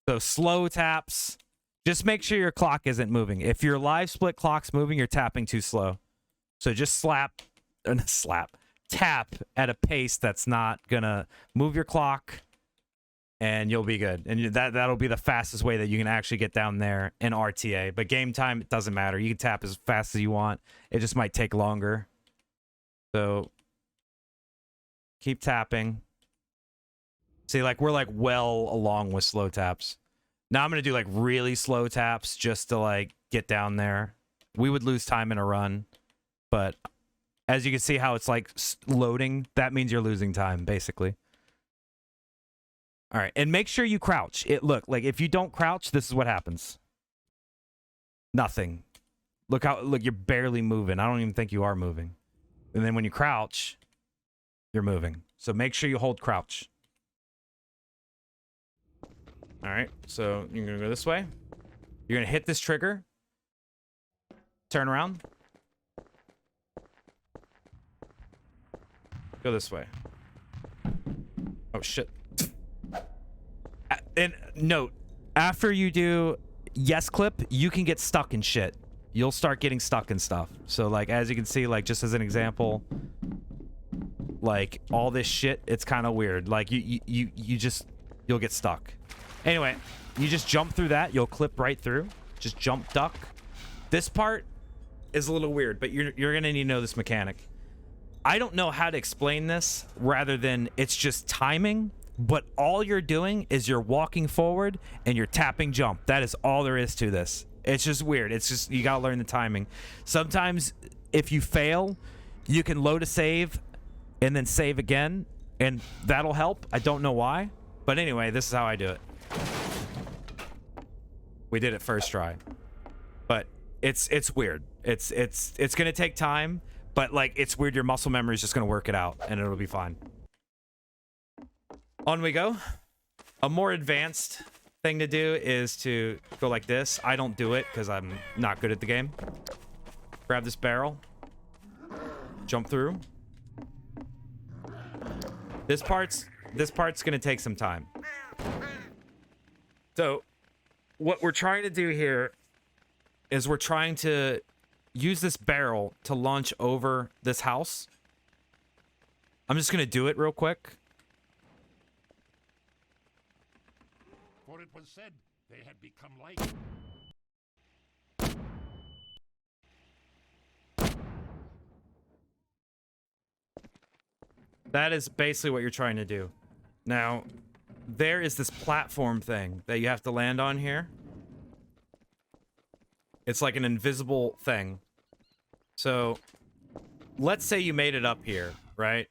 So slow taps. Just make sure your clock isn't moving. If your live split clock's moving, you're tapping too slow. So just tap at a pace that's not gonna move your clock, and you'll be good. And that'll be the fastest way that you can actually get down there in RTA. But game time, it doesn't matter. You can tap as fast as you want. It just might take longer. So keep tapping. See, like, we're like well along with slow taps. Now I'm gonna do like really slow taps just to like get down there. We would lose time in a run, but as you can see how it's like loading, that means you're losing time basically. All right, and make sure you crouch. Look, like if you don't crouch, this is what happens. Nothing. Look, you're barely moving. I don't even think you are moving. And then when you crouch, you're moving. So make sure you hold crouch. All right, so you're gonna go this way. You're gonna hit this trigger. Turn around. Go this way. Oh, shit. And note, after you do yes clip, you can get stuck in shit. You'll start getting stuck in stuff. So, like, as you can see, like, just as an example, like, all this shit, it's kind of weird. Like, you'll get stuck. Anyway, you just jump through that. You'll clip right through. Just jump, duck. This part is a little weird, but you're going to need to know this mechanic. I don't know how to explain this rather than it's just timing, but all you're doing is you're walking forward and you're tapping jump. That is all there is to this. It's just weird. It's just, you gotta learn the timing. Sometimes if you fail, you can load a save and then save again, and that'll help. I don't know why, but anyway, this is how I do it. We did it first try, but it's weird. It's gonna take time, but like, it's weird. Your muscle memory is just gonna work it out and it'll be fine. On we go. A more advanced thing to do is to go like this. I don't do it because I'm not good at the game. Grab this barrel. Jump through. This part's gonna take some time. So what we're trying to do here is we're trying to use this barrel to launch over this house. I'm just gonna do it real quick. For it was said they had become like. That is basically what you're trying to do. Now, there is this platform thing that you have to land on here. It's like an invisible thing. So, let's say you made it up here, right?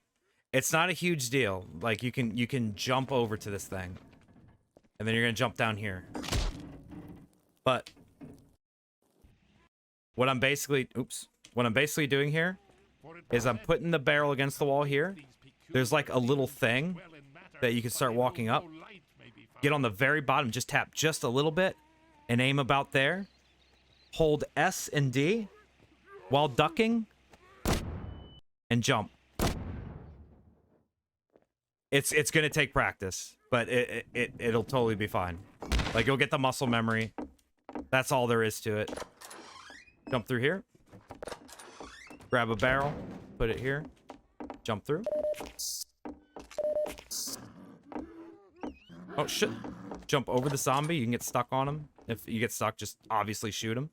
It's not a huge deal. Like, you can jump over to this thing. And then you're gonna jump down here. But what I'm basically doing here is I'm putting the barrel against the wall here. There's like a little thing that you can start walking up. Get on the very bottom, just tap just a little bit and aim about there. Hold S and D while ducking and jump. It's gonna take practice, but it'll totally be fine. Like, you'll get the muscle memory. That's all there is to it. Jump through here. Grab a barrel, put it here. Jump through. Oh shit. Jump over the zombie. You can get stuck on him. If you get stuck, just obviously shoot him.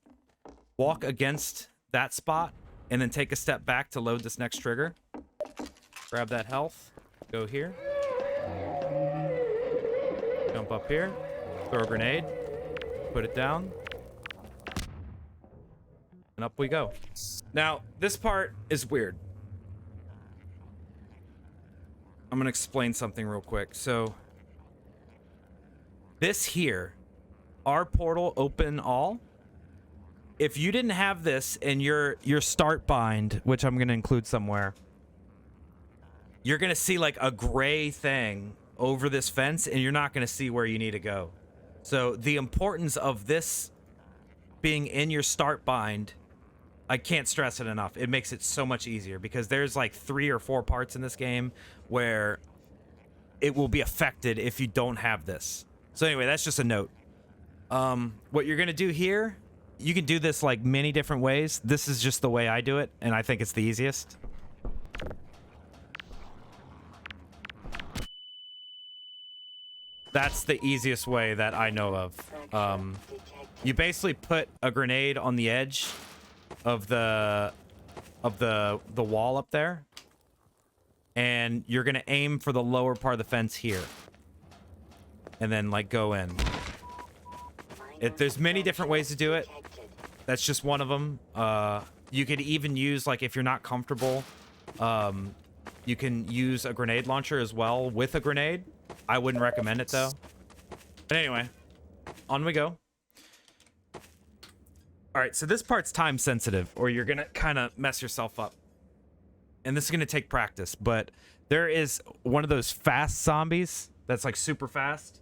Walk against that spot and then take a step back to load this next trigger. Grab that health. Go here. Jump up here. Throw a grenade. Put it down. And up we go. Now, this part is weird. I'm gonna explain something real quick. So, this here, our portal open all. If you didn't have this in your start bind, which I'm gonna include somewhere, you're gonna see like a gray thing over this fence, and you're not gonna see where you need to go. So the importance of this being in your start bind, I can't stress it enough. It makes it so much easier because there's like 3 or 4 parts in this game where it will be affected if you don't have this. So anyway, that's just a note. What you're gonna do here, you can do this like many different ways. This is just the way I do it, and I think it's the easiest. That's the easiest way that I know of. You basically put a grenade on the edge of the wall up there, and you're gonna aim for the lower part of the fence here, and then like go in. There's many different ways to do it. That's just one of them. You could even use, like, if you're not comfortable, you can use a grenade launcher as well with a grenade. I wouldn't recommend it though. But anyway, on we go. All right, so this part's time sensitive, or you're gonna kind of mess yourself up. And this is gonna take practice, but there is one of those fast zombies that's like super fast.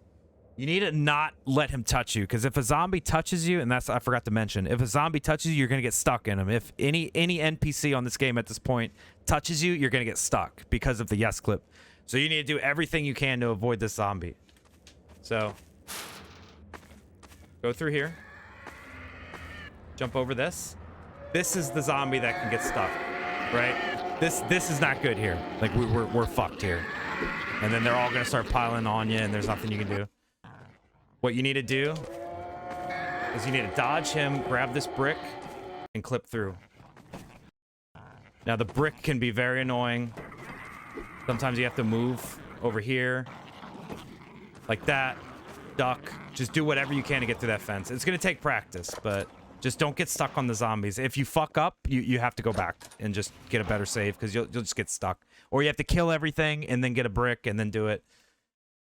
You need to not let him touch you, because if a zombie touches you, and that's, I forgot to mention, if a zombie touches you, you're gonna get stuck in him. If any NPC on this game at this point touches you, you're gonna get stuck because of the yes clip. So you need to do everything you can to avoid this zombie. So go through here. Jump over this. This is the zombie that can get stuck, right? This is not good here. Like we're fucked here. And then they're all gonna start piling on you, and there's nothing you can do. What you need to do is you need to dodge him, grab this brick, and clip through. Now the brick can be very annoying. Sometimes you have to move over here. Like that. Duck. Just do whatever you can to get through that fence. It's gonna take practice, but just don't get stuck on the zombies. If you fuck up, you have to go back and just get a better save, because you'll just get stuck. Or you have to kill everything and then get a brick and then do it.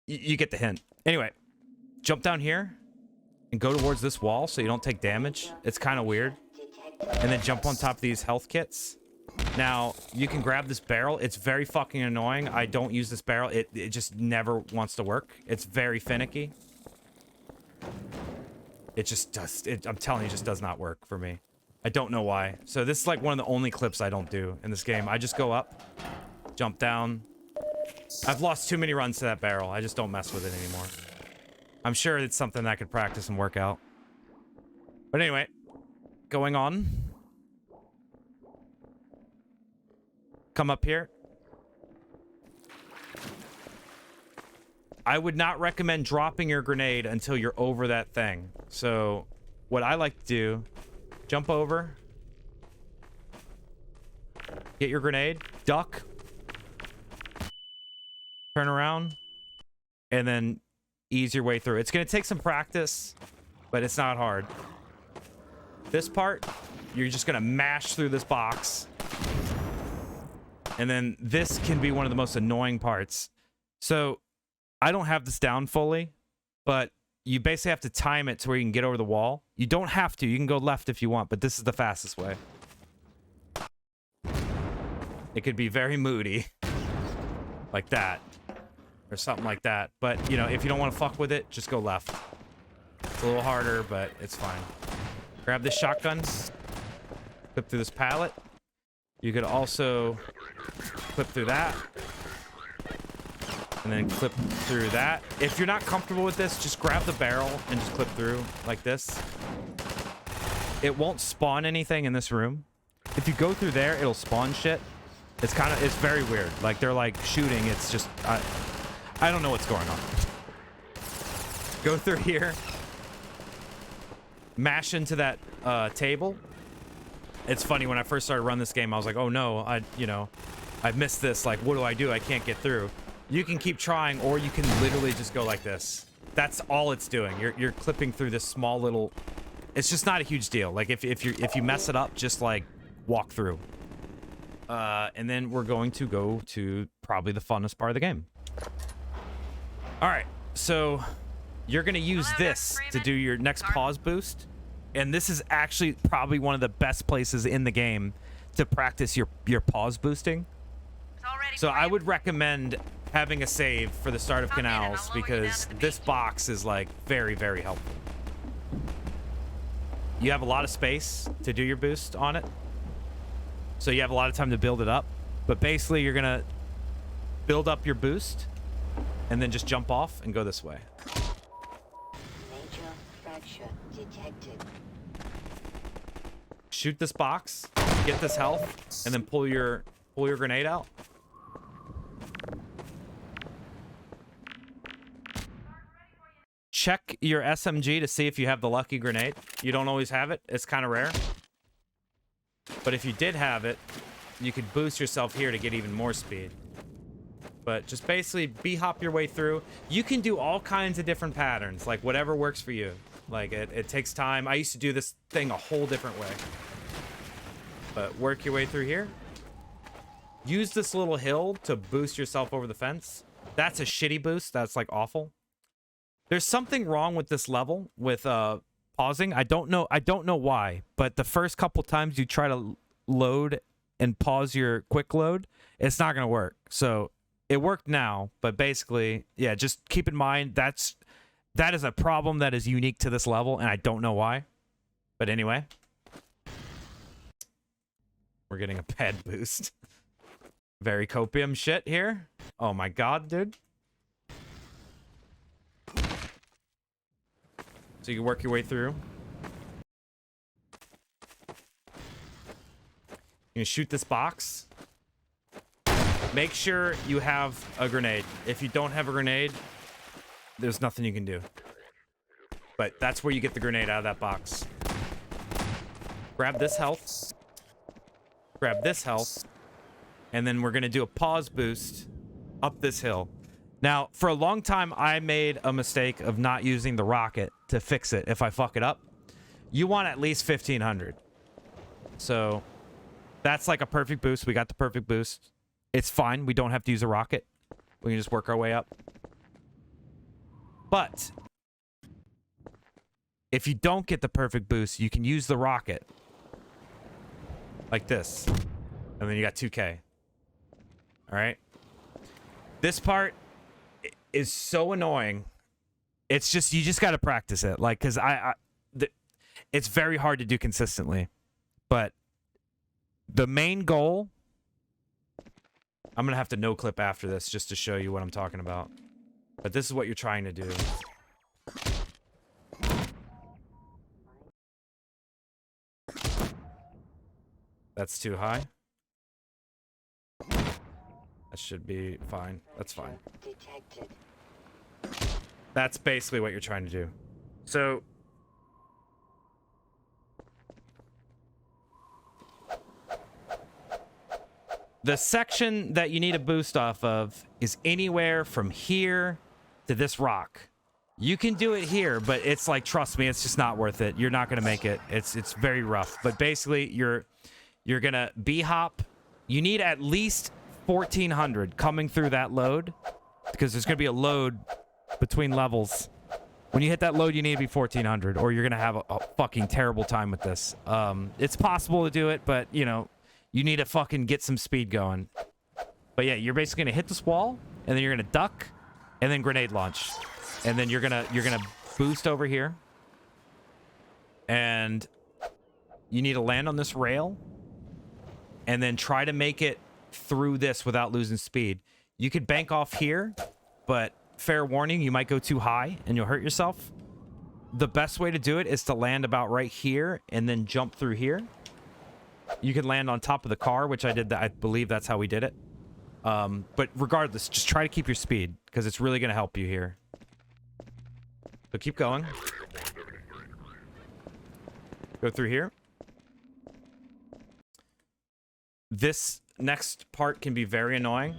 You get the hint. Anyway, jump down here and go towards this wall so you don't take damage. It's kind of weird. And then jump on top of these health kits. Now, you can grab this barrel. It's very fucking annoying. I don't use this barrel. It just never wants to work. It's very finicky. It just does. I'm telling you, it just does not work for me. I don't know why. So this is like one of the only clips I don't do in this game. I just go up, jump down. I've lost too many runs to that barrel. I just don't mess with it anymore. I'm sure it's something I could practice and work out. But anyway, going on. Come up here. I would not recommend dropping your grenade until you're over that thing. So what I like to do, jump over, get your grenade, duck, turn around, and then ease your way through. It's going to take some practice, but it's not hard. This part, you're just going to mash through this box. And then this can be one of the most annoying parts. So I don't have this down fully, but you basically have to time it to where you can get over the wall. You don't have to. You can go left if you want, but this is the fastest way. It could be very moody. Like that. Or something like that. But, you know, if you don't want to fuck with it, just go left. It's a little harder, but it's fine. Grab this shotgun. Clip through this pallet. You could also clip through that. And then clip through that. If you're not comfortable with this, just grab the barrel and just clip through like this. It won't spawn anything in this room. If you go through there, it'll spawn shit. It's very weird. Like, they're like shooting. It's just, I don't know what's going on. Go through here. Mash into that table. It's funny, when I first started running this game, I was like, oh no, I've missed this. Like, what do I do? I can't get through. You can keep trying, or you can literally just go like this. That's all it's doing. You're clipping through this small little. It's just not a huge deal. Like, if you mess it up, just like walk through. And then we're going to go to probably the funnest part of the game. All right, so you're gonna use this to do your next pause boost. And this is actually probably one of the best places in the game to practice your pause boosting. So I would recommend having a save for the start of Canals, because this box is like very, very helpful. You have a lot of space to do your boost on it. So you have a lot of time to build it up. But basically you're going to build up your boost and then just jump off and go this way. Major fracture detected. Shoot this box, get this health, and then pull your grenade out. Check your SMG to see if you have the lucky grenade. You don't always have it. It's kind of rare. But if you did have it, you could boost yourself here to get even more speed. But just basically B-hop your way through. You can do all kinds of different patterns, like whatever works for you. Like, it takes time. I used to do this thing a whole different way. But work your way through here. Use this little hill to boost yourself over the fence. That's a shitty boost. That's like awful. There's something wrong with this level with pausing. I don't know why, but the first couple times you try to load and pause your quick load, it's not going to work. So it worked now, but basically, yeah, just keep in mind that is a problem that is unique to this level, and I don't know why. But anyway, we're getting a bad boost. Very copium shit here. Oh my god, dude. So you can work your way through. You can shoot this box. Make sure you have a grenade. If you don't have a grenade, there's nothing you can do. But that's where you get the grenade out of that box. Grab this health. Grab this health. And then we're going to do a pause boost up this hill. Now, for a long time, I made a mistake of not using the rocket to fix it if I fuck it up. You want at least 1,500. So that's like a perfect boost. We got the perfect boost. It's fine. We don't have to use a rocket. We can just work our way up. But if you don't get the perfect boost, you can use the rocket. Like this. And then you got 2K. Alright? This part is so annoying. It's just, you just got to practice it. Like, because it's very hard to do consistently. But the main goal... I'm going to have to no-clip after this just to show you what I'm talking about. But this is what you're trying to do. That's too high. That should be fine. That's fine. Detected. That's basically what you're trying to do. So... the section that you need a boost off of is anywhere from here to this rock. You can do it here, but it's like, trust me, it's just not worth it. You're not going to make it. It's very rough. But basically, you're going to B-hop. You need at least 1,400 coming through that load, because there's going to be a load between levels. When you hit that load, you need to be 1,400, or you're going to have a fucking terrible time with this. It's possible to do it, but, you know, you need to fucking get some speed going. But yeah, you're basically gonna hit this wall, and then you're gonna duck, and then grenade launch. And then you're gonna boost over here. And you need to land on this rail. And then try to make it through this without losing speed. You could bank off here, but fair warning, you might go too high and you'll hurt yourself. The best way to do it is to land about right here and then jump through here. You can land on top of the car, which I did. I believe that's how we did it. But regardless, just try to keep your speed, because it's really going to help you here. So keep going. Go through here. This next part can be very annoying.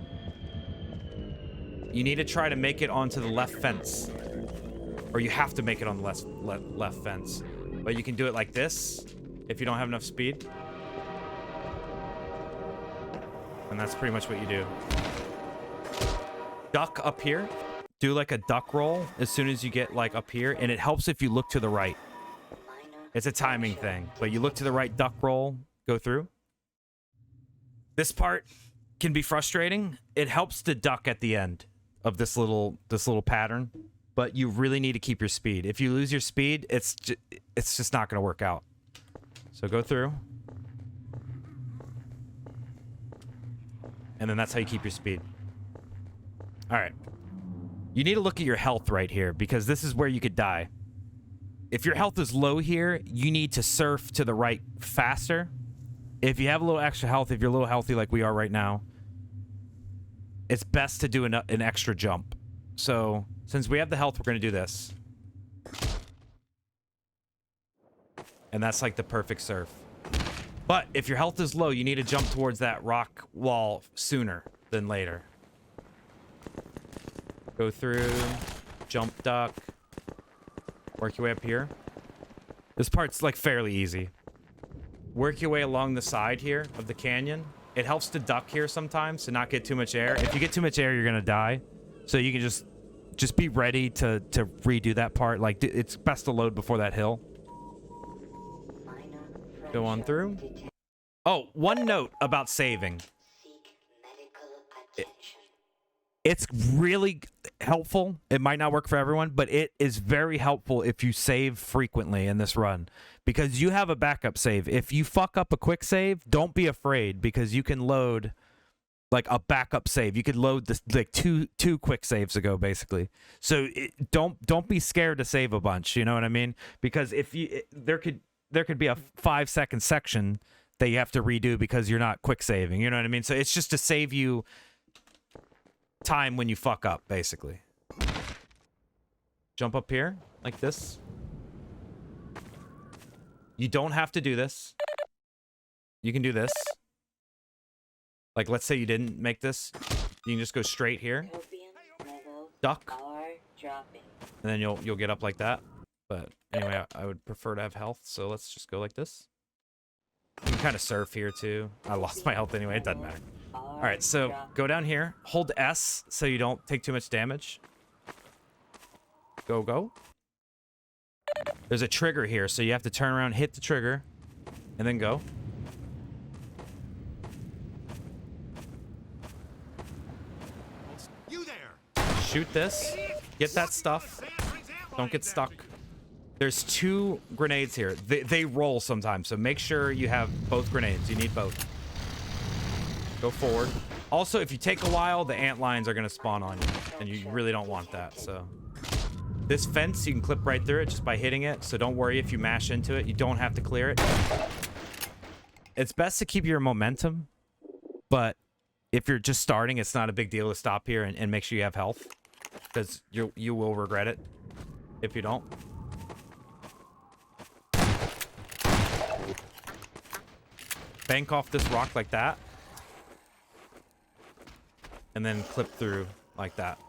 You need to try to make it onto the left fence. Or you have to make it on the left fence. But you can do it like this if you don't have enough speed. And that's pretty much what you do. Duck up here. Do like a duck roll as soon as you get like up here. And it helps if you look to the right. It's a timing thing. But you look to the right, duck roll, go through. This part can be frustrating. It helps to duck at the end of this little pattern. But you really need to keep your speed. If you lose your speed, it's just not going to work out. So go through. And then that's how you keep your speed. All right. You need to look at your health right here, because this is where you could die. If your health is low here, you need to surf to the right faster. If you have a little extra health, if you're a little healthy like we are right now, it's best to do an extra jump. So, since we have the health, we're going to do this. And that's like the perfect surf. But if your health is low, you need to jump towards that rock wall sooner than later. Go through, jump, duck, work your way up here. This part's like fairly easy. Work your way along the side here of the canyon. It helps to duck here sometimes to not get too much air. If you get too much air, you're gonna die. So you can just be ready to redo that part. Like, it's best to load before that hill. Go on through. Oh, one note about saving. It's really helpful. It might not work for everyone, but it is very helpful if you save frequently in this run, because you have a backup save. If you fuck up a quick save, don't be afraid, because you can load like a backup save. You could load this like two quick saves ago, basically. So don't be scared to save a bunch. You know what I mean? Because if there could be a 5-second section that you have to redo because you're not quick saving. You know what I mean? So it's just to save you time when you fuck up, basically. Jump up here like this. You don't have to do this. You can do this. Like, let's say you didn't make this. You can just go straight here. Duck. And then you'll get up like that. But anyway, I would prefer to have health, so let's just go like this. You can kind of surf here, too. I lost my health anyway. It doesn't matter. All right, so go down here. Hold S so you don't take too much damage. Go, go. There's a trigger here, so you have to turn around, hit the trigger, and then go. You there! Shoot this. Get that stuff. Don't get stuck. There's 2 grenades here. They roll sometimes, so make sure you have both grenades. You need both. Go forward. Also, if you take a while, the ant lions are going to spawn on you, and you really don't want that, so... This fence, you can clip right through it just by hitting it, so don't worry if you mash into it. You don't have to clear it. It's best to keep your momentum, but if you're just starting, it's not a big deal to stop here and make sure you have health, because you will regret it if you don't. Bank off this rock like that, and then clip through like that.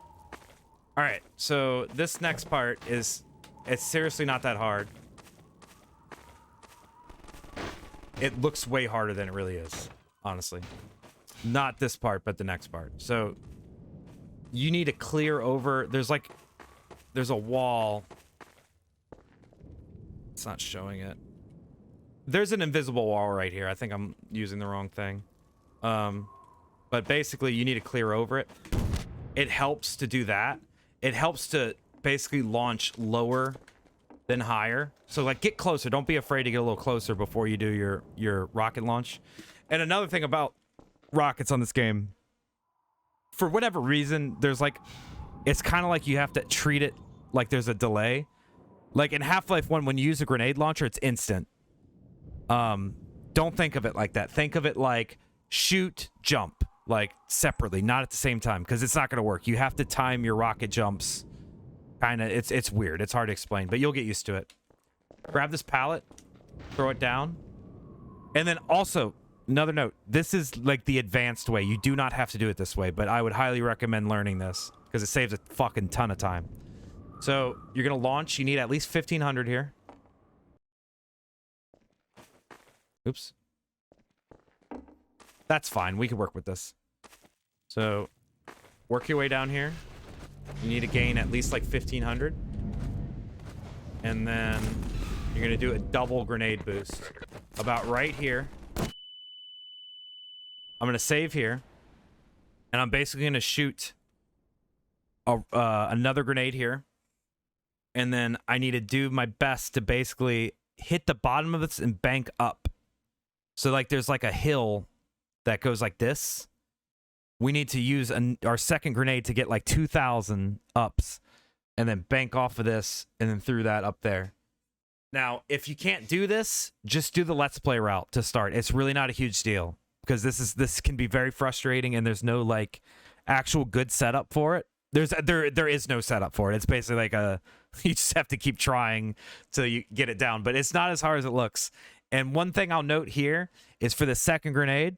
All right, so this next part it's seriously not that hard. It looks way harder than it really is, honestly. Not this part, but the next part. So you need to clear over. There's a wall. It's not showing it. There's an invisible wall right here. I think I'm using the wrong thing. But basically you need to clear over it. It helps to do that. It helps to basically launch lower than higher. So like get closer. Don't be afraid to get a little closer before you do your rocket launch. And another thing about rockets on this game, for whatever reason, there's like, it's kind of like you have to treat it like there's a delay. Like in Half-Life 1, when you use a grenade launcher, it's instant. Don't think of it like that. Think of it like shoot, jump. Like separately, not at the same time, because it's not going to work. You have to time your rocket jumps. Kind of, it's weird. It's hard to explain, but you'll get used to it. Grab this pallet, throw it down, and then also another note. This is like the advanced way. You do not have to do it this way, but I would highly recommend learning this because it saves a fucking ton of time. So you're gonna launch. You need at least 1,500 here. Oops. That's fine. We can work with this. So, work your way down here. You need to gain at least like 1,500. And then you're going to do a double grenade boost. About right here. I'm going to save here. And I'm basically going to shoot another grenade here. And then I need to do my best to basically hit the bottom of this and bank up. So like there's like a hill that goes like this. We need to use our second grenade to get like 2,000 ups and then bank off of this and then through that up there. Now, if you can't do this, just do the Let's Play route to start. It's really not a huge deal because this can be very frustrating and there's no like actual good setup for it. There is no setup for it. It's basically like you just have to keep trying till you get it down, but it's not as hard as it looks. And one thing I'll note here is for the second grenade,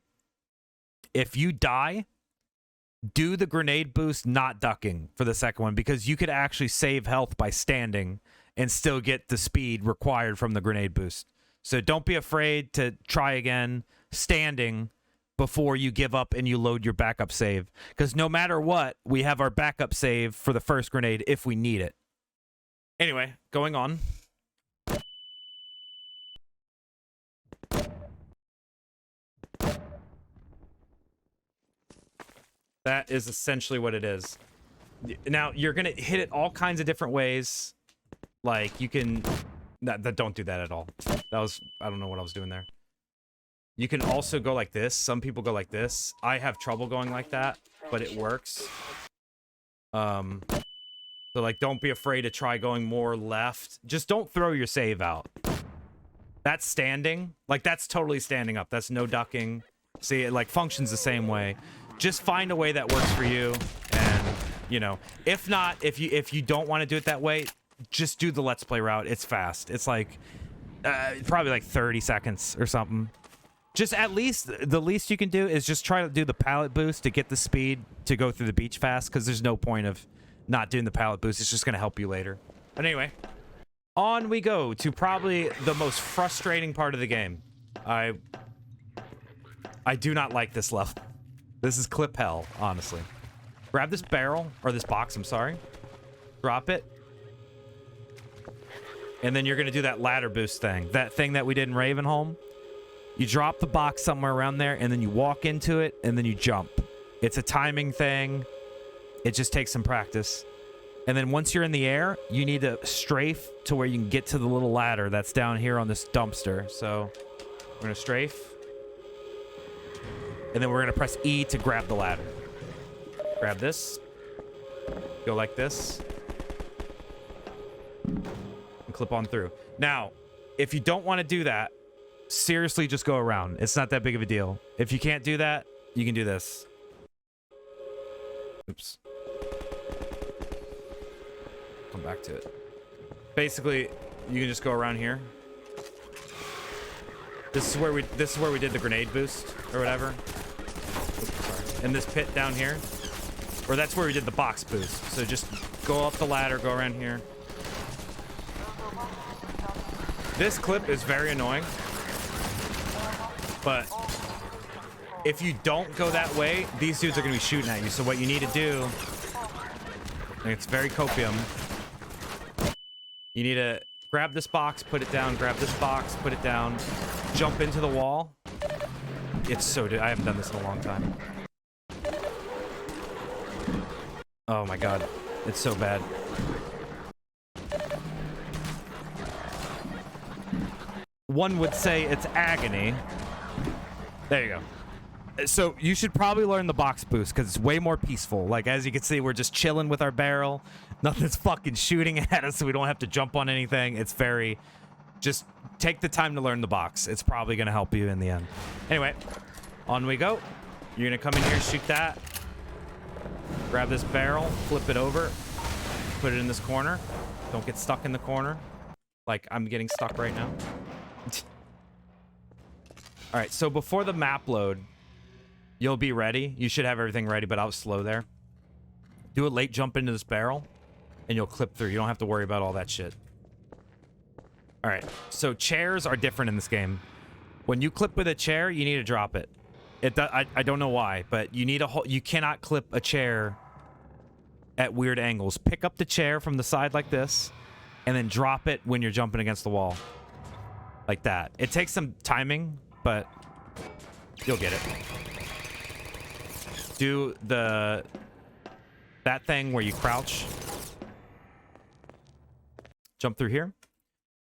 if you die, do the grenade boost not ducking for the second one because you could actually save health by standing and still get the speed required from the grenade boost. So don't be afraid to try again standing before you give up and you load your backup save. Because no matter what, we have our backup save for the first grenade if we need it. Anyway, going on. That is essentially what it is. Now, you're going to hit it all kinds of different ways. Like, you can... Don't do that at all. That was... I don't know what I was doing there. You can also go like this. Some people go like this. I have trouble going like that, but it works. So like, don't be afraid to try going more left. Just don't throw your save out. That's standing. Like, that's totally standing up. That's no ducking. See, it like functions the same way. Just find a way that works for you. And, you know, if not, if you don't want to do it that way, just do the Let's Play route. It's fast. It's like, probably like 30 seconds or something. Just at least, the least you can do is just try to do the pallet boost to get the speed to go through the beach fast, because there's no point of not doing the pallet boost. It's just going to help you later. But anyway, on we go to probably the most frustrating part of the game. I do not like this level. This is clip hell, honestly. Grab this barrel, or this box, I'm sorry. Drop it. And then you're going to do that ladder boost thing. That thing that we did in Ravenholm. You drop the box somewhere around there, and then you walk into it, and then you jump. It's a timing thing. It just takes some practice. And then once you're in the air, you need to strafe to where you can get to the little ladder that's down here on this dumpster. So we're going to strafe. And then we're going to press E to grab the ladder. Grab this. Go like this. And clip on through. Now, if you don't want to do that, seriously, just go around. It's not that big of a deal. If you can't do that, you can do this. Oops. Come back to it. Basically, you can just go around here. This is where we did the grenade boost or whatever. Oops, sorry. In this pit down here. Or that's where we did the box boost. So just go up the ladder, go around here. This clip is very annoying. But if you don't go that way, these dudes are going to be shooting at you. So what you need to do, and it's very copium, you need to grab this box, put it down, grab this box, put it down, jump into the wall. It's so... I haven't done this in a long time. Oh my god. It's so bad. One would say it's agony. There you go. So you should probably learn the box boost because it's way more peaceful. Like, as you can see, we're just chilling with our barrel. Nothing's fucking shooting at us, so we don't have to jump on anything. It's very... Just take the time to learn the box. It's probably going to help you in the end. Anyway, on we go. You're going to come in here, shoot that. Grab this barrel, flip it over, put it in this corner. Don't get stuck in the corner. Like, I'm getting stuck right now. All right, so before the map load, you'll be ready. You should have everything ready, but I was slow there. Do a late jump into this barrel, and you'll clip through. You don't have to worry about all that shit. All right, so chairs are different in this game. When you clip with a chair, you need to drop it. I don't know why, but you need you cannot clip a chair at weird angles. Pick up the chair from the side like this, and then drop it when you're jumping against the wall. Like that. It takes some timing, but you'll get it. Do that thing where you crouch. Jump through here.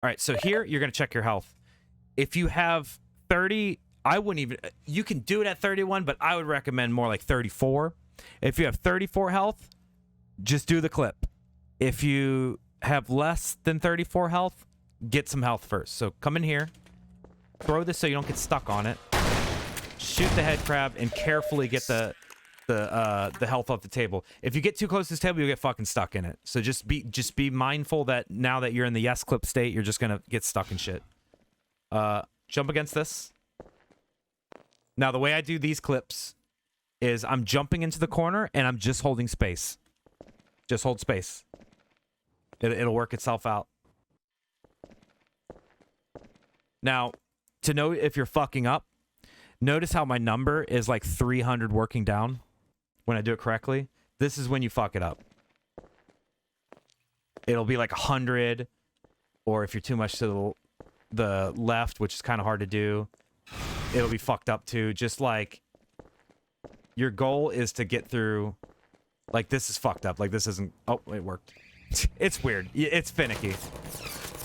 All right, so here you're going to check your health. If you have 30, I wouldn't even... You can do it at 31, but I would recommend more like 34. If you have 34 health, just do the clip. If you have less than 34 health, get some health first. So come in here. Throw this so you don't get stuck on it. Shoot the head crab and carefully get the health off the table. If you get too close to this table, you'll get fucking stuck in it. So just be mindful that now that you're in the yes clip state, you're just gonna get stuck in shit. Jump against this. Now the way I do these clips is I'm jumping into the corner and I'm just holding space. Just hold space. It'll work itself out. Now, to know if you're fucking up, notice how my number is like 300 working down when I do it correctly. This is when you fuck it up. It'll be like 100, or if you're too much to the left, which is kind of hard to do, it'll be fucked up too. Just like your goal is to get through. Like, this is fucked up. Like, this isn't... Oh, it worked. It's weird. It's finicky.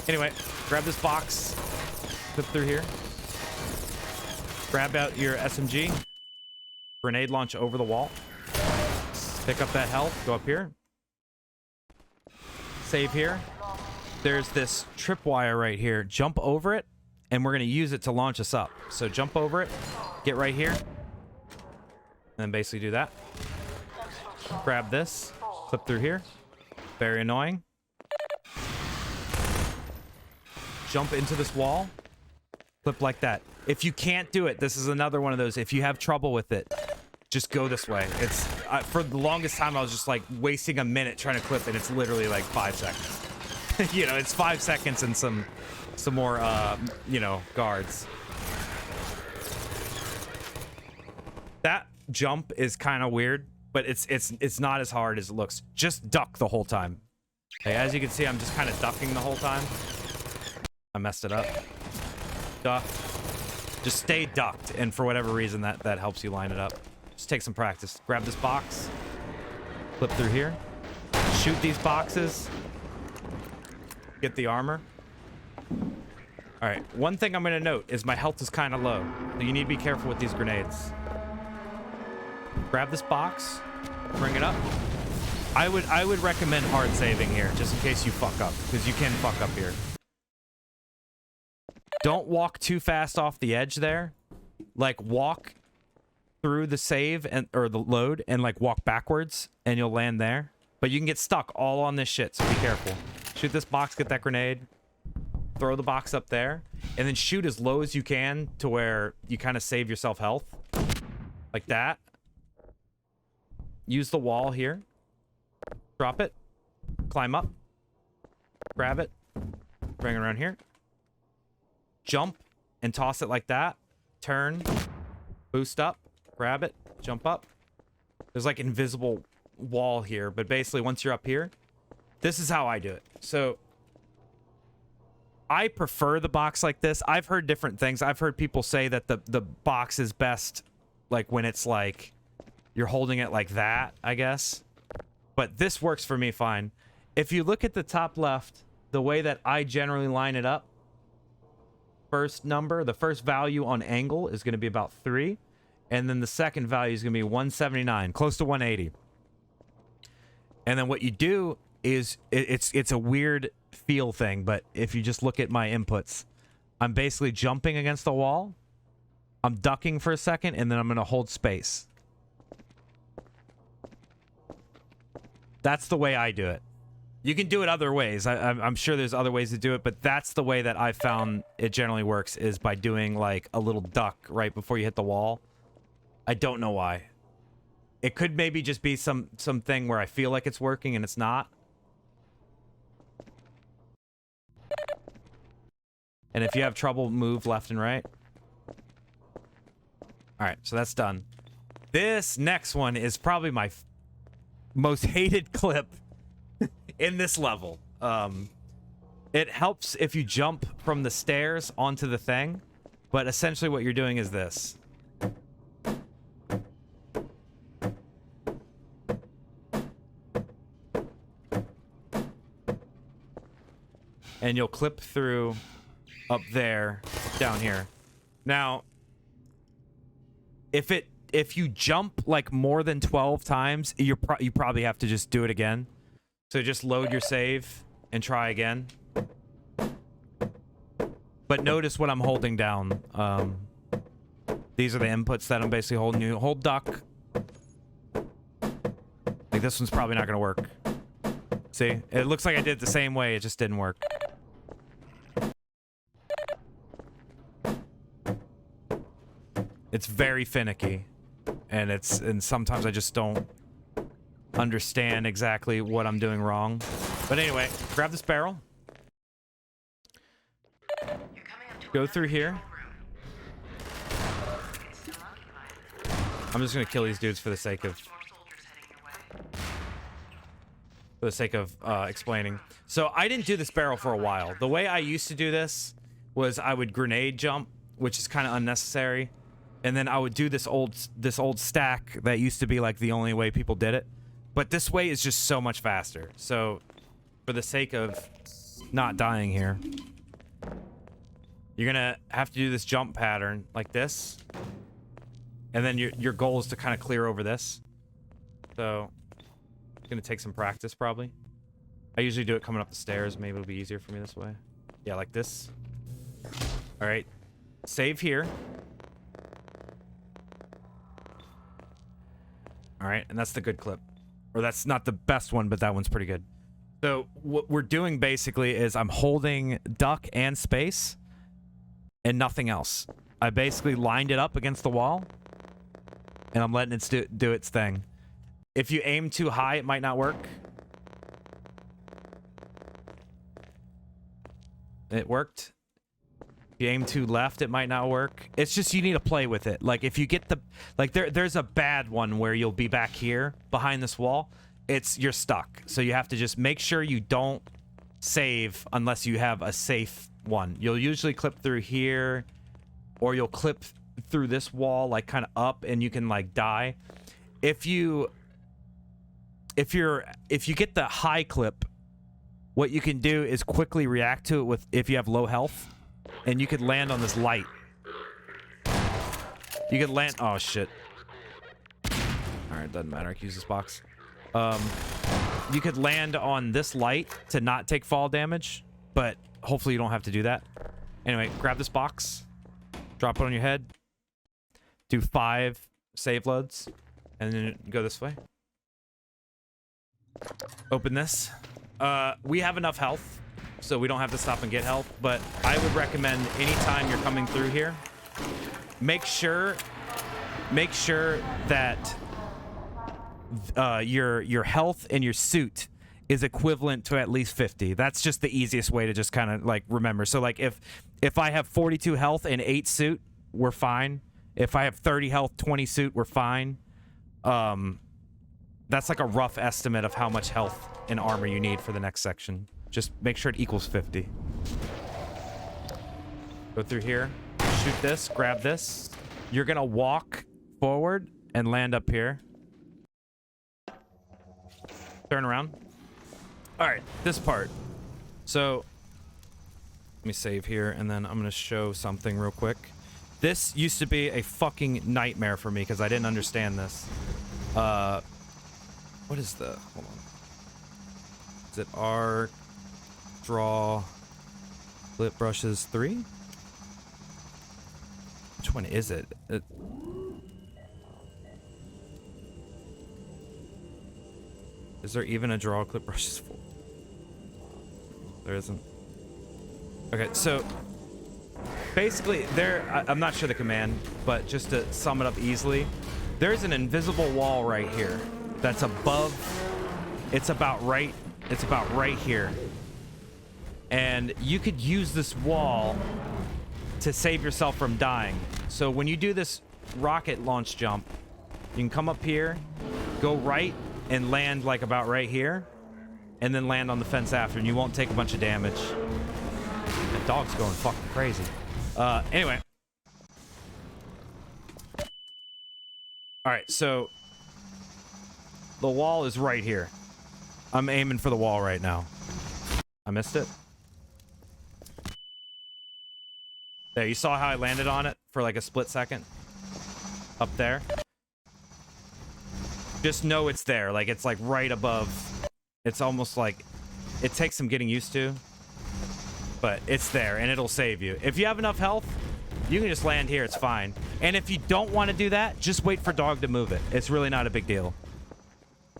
Anyway, grab this box. Flip through here. Grab out your SMG. Grenade launch over the wall. Pick up that health. Go up here. Save here. There's this tripwire right here. Jump over it, and we're going to use it to launch us up. So jump over it. Get right here. And then basically do that. Grab this. Clip through here. Very annoying. Jump into this wall. Clip like that. If you can't do it, this is another one of those. If you have trouble with it, just go this way. It's for the longest time I was just like wasting a minute trying to clip it. It's literally like 5 seconds. You know, it's 5 seconds and some more you know, guards. That jump is kind of weird, but it's not as hard as it looks. Just duck the whole time. Okay, as you can see, I'm just kind of ducking the whole time. I messed it up. Duck. Just stay ducked, and for whatever reason, that helps you line it up. Just take some practice. Grab this box. Flip through here. Shoot these boxes. Get the armor. All right. One thing I'm going to note is my health is kind of low, so you need to be careful with these grenades. Grab this box. Bring it up. I would recommend hard saving here, just in case you fuck up, because you can fuck up here. Don't walk too fast off the edge there. Like, walk through the save or the load and like walk backwards and you'll land there. But you can get stuck all on this shit, so be careful. Shoot this box, get that grenade. Throw the box up there. And then shoot as low as you can to where you kind of save yourself health. Like that. Use the wall here. Drop it. Climb up. Grab it. Bring it around here. Jump and toss it like that. Turn. Boost up. Grab it. Jump up. There's like invisible wall here, but basically once you're up here, this is how I do it. So I prefer the box like this. I've heard different things. I've heard people say that the box is best like when it's like you're holding it like that, I guess. But this works for me fine. If you look at the top left, the way that I generally line it up, first number, the first value on angle is going to be about 3. And then the second value is going to be 179, close to 180. And then what you do is, it's a weird feel thing, but if you just look at my inputs, I'm basically jumping against the wall. I'm ducking for a second, and then I'm going to hold space. That's the way I do it. You can do it other ways. I'm sure there's other ways to do it, but that's the way that I found it generally works, is by doing like a little duck right before you hit the wall. I don't know why. It could maybe just be something where I feel like it's working and it's not. And if you have trouble, move left and right. All right, so that's done. This next one is probably my most hated clip in this level. It helps if you jump from the stairs onto the thing, but essentially what you're doing is this. And you'll clip through up there, down here. Now, if you jump like more than 12 times, you probably have to just do it again. So just load your save and try again. But notice what I'm holding down. These are the inputs that I'm basically holding. You hold duck. Like, this one's probably not going to work. See? It looks like I did it the same way. It just didn't work. It's very finicky. And sometimes I just don't understand exactly what I'm doing wrong. But anyway, grab this barrel. Go through here. I'm just gonna kill these dudes for the sake of explaining. So I didn't do this barrel for a while. The way I used to do this was I would grenade jump, which is kind of unnecessary, and then I would do this old stack that used to be like the only way people did it. But this way is just so much faster. So for the sake of not dying here, you're gonna have to do this jump pattern like this. And then your goal is to kind of clear over this. So it's gonna take some practice probably. I usually do it coming up the stairs. Maybe it'll be easier for me this way. Yeah, like this. All right, save here. All right, and that's the good clip. Or that's not the best one, but that one's pretty good. So what we're doing basically is I'm holding duck and space and nothing else. I basically lined it up against the wall and I'm letting it do its thing. If you aim too high, it might not work. It worked. If you aim too left, it might not work. It's just you need to play with it. Like if you get the like there's a bad one where you'll be back here behind this wall. You're stuck. So you have to just make sure you don't save unless you have a safe one. You'll usually clip through here or you'll clip through this wall like kind of up and you can like die. If you get the high clip, what you can do is quickly react to it with if you have low health. And you could land on this light. You could land... Oh, shit. Alright, doesn't matter. I can use this box. You could land on this light to not take fall damage. But hopefully you don't have to do that. Anyway, grab this box. Drop it on your head. Do 5 save loads. And then go this way. Open this. We have enough health. So we don't have to stop and get health, but I would recommend anytime you're coming through here, make sure that your health and your suit is equivalent to at least 50. That's just the easiest way to just kind of like remember. So like if I have 42 health and 8 suit, we're fine. If I have 30 health, 20 suit, we're fine. That's like a rough estimate of how much health and armor you need for the next section. Just make sure it equals 50. Go through here. Shoot this. Grab this. You're going to walk forward and land up here. Turn around. All right. This part. So let me save here, and then I'm going to show something real quick. This used to be a fucking nightmare for me because I didn't understand this. What is the... Hold on. Is it R... Draw clip brushes 3? Which one is it? Is there even a draw clip brushes 4? There isn't. Okay, so basically I'm not sure the command, but just to sum it up easily, there's an invisible wall right here that's above. It's about right here. And you could use this wall to save yourself from dying. So when you do this rocket launch jump, you can come up here, go right, and land like about right here, and then land on the fence after, and you won't take a bunch of damage. The dog's going fucking crazy. Anyway. Alright, so the wall is right here. I'm aiming for the wall right now. I missed it. There, you saw how I landed on it for like a split second? Up there. Just know it's there. Like, it's like right above. It's almost like... It takes some getting used to. But it's there, and it'll save you. If you have enough health, you can just land here. It's fine. And if you don't want to do that, just wait for dog to move it. It's really not a big deal.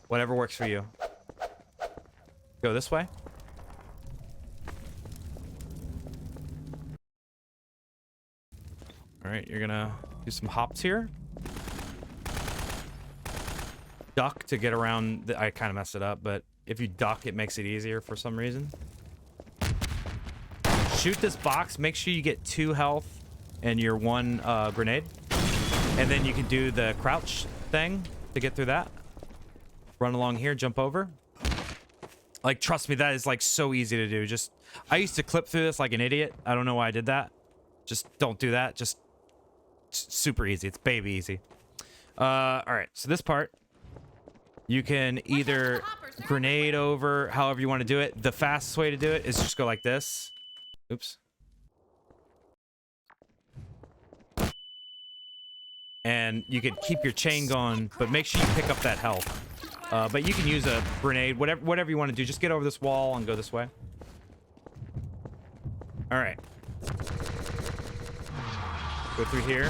Whatever works for you. Go this way. All right, you're gonna do some hops here. Duck to get around. I kind of messed it up, but if you duck, it makes it easier for some reason. Shoot this box. Make sure you get 2 health and your 1 grenade. And then you can do the crouch thing to get through that. Run along here, jump over. Like, trust me, that is like so easy to do. Just, I used to clip through this like an idiot. I don't know why I did that. Just don't do that. Just super easy. It's baby easy. All right, so this part, you can either grenade over, however you want to do it. The fastest way to do it is just go like this. Oops. and you could keep your chain going, but make sure you pick up that health. But you can use a grenade, whatever you want to do. Just get over this wall and go this way. All right. Go through here.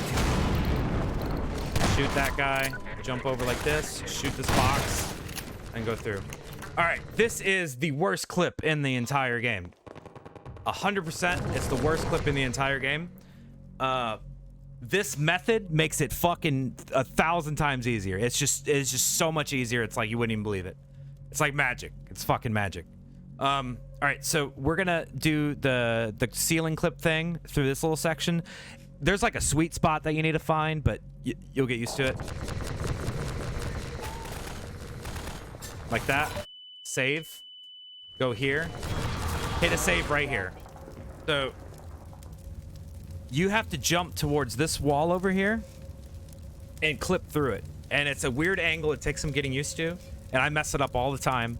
Shoot that guy. Jump over like this. Shoot this box. And go through. All right. This is the worst clip in the entire game. 100%. It's the worst clip in the entire game. This method makes it fucking 1,000 times easier. It's just so much easier. It's like you wouldn't even believe it. It's like magic. It's fucking magic. All right, so we're gonna do the ceiling clip thing through this little section. There's like a sweet spot that you need to find, but you'll get used to it. Like that. Save. Go here. Hit a save right here. So you have to jump towards this wall over here and clip through it. And it's a weird angle. It takes some getting used to. And I mess it up all the time.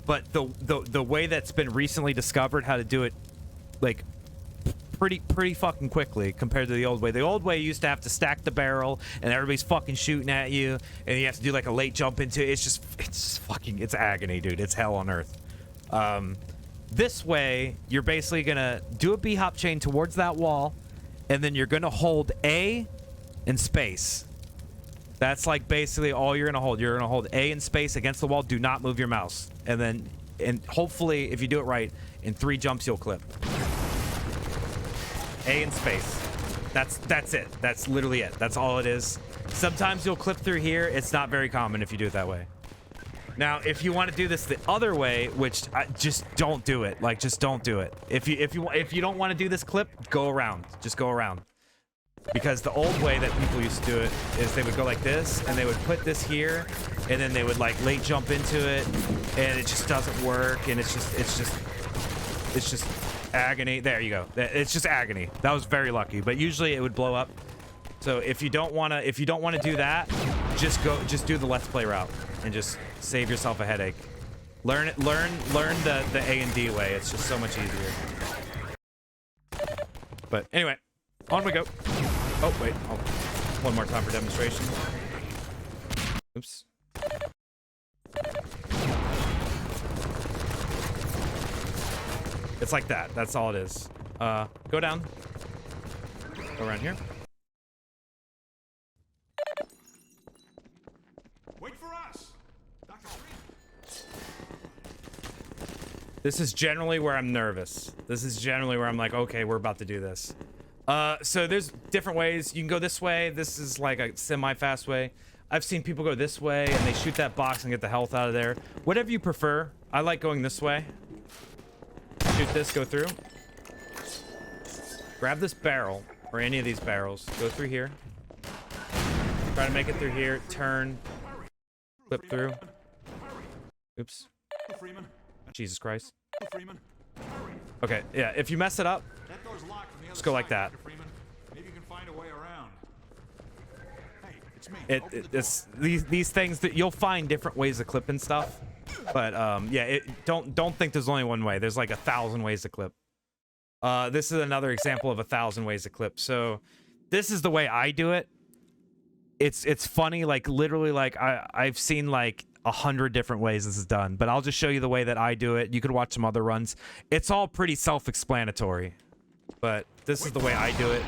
But the way that's been recently discovered how to do it, like, pretty fucking quickly compared to the old way. The old way you used to have to stack the barrel and everybody's fucking shooting at you. And you have to do like a late jump into it. It's agony, dude. It's hell on earth. This way, you're basically going to do a B-hop chain towards that wall. And then you're going to hold A and space. That's like basically all you're going to hold. You're going to hold A and space against the wall. Do not move your mouse. And then, and hopefully, if you do it right, in 3 jumps, you'll clip. A and space. That's it. That's literally it. That's all it is. Sometimes you'll clip through here. It's not very common if you do it that way. Now, if you want to do this the other way, which just don't do it. Like, just don't do it. If you don't want to do this clip, go around. Just go around. Because the old way that people used to do it is they would go like this, and they would put this here, and then they would like late jump into it, and it just doesn't work, and it's just agony. There you go. It's just agony. That was very lucky, but usually it would blow up. So if you don't want to do that, just do the let's play route and just save yourself a headache. Learn the A and D way. It's just so much easier. But anyway, on we go. Oh wait, one more time for demonstration. Oops. It's like that. That's all it is. Go down. Go around here. Wait for us, Dr. Freeman. This is generally where I'm nervous. This is generally where I'm like, okay, we're about to do this. So there's different ways. You can go this way. This is like a semi-fast way. I've seen people go this way and they shoot that box and get the health out of there. Whatever you prefer. I like going this way. Shoot this, go through. Grab this barrel, or any of these barrels. Go through here. Try to make it through here. Turn. Flip through. Oops. Jesus Christ. Okay, yeah, if you mess it up, just go like that. Maybe you can find a way around. Hey, it's me. It's these things that you'll find different ways of clipping stuff. But yeah, don't think there's only one way. There's like 1,000 ways to clip. This is another example of 1,000 ways to clip. So this is the way I do it. It's funny, like literally, like I've seen like 100 different ways this is done, but I'll just show you the way that I do it. You could watch some other runs. It's all pretty self-explanatory, but this is the way I do it.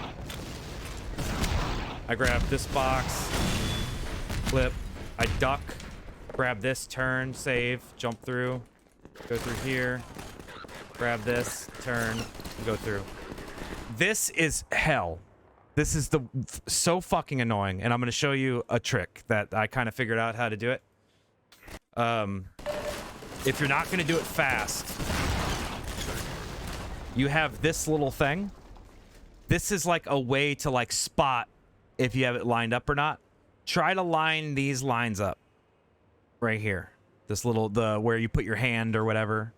I grab this box, flip, I duck, grab this, turn, save, jump through, go through here, grab this, turn, go through. This is hell. This is so fucking annoying, and I'm going to show you a trick that I kind of figured out how to do it. If you're not going to do it fast, you have this little thing. This is like a way to like spot if you have it lined up or not. Try to line these lines up right here. This little, where you put your hand or whatever,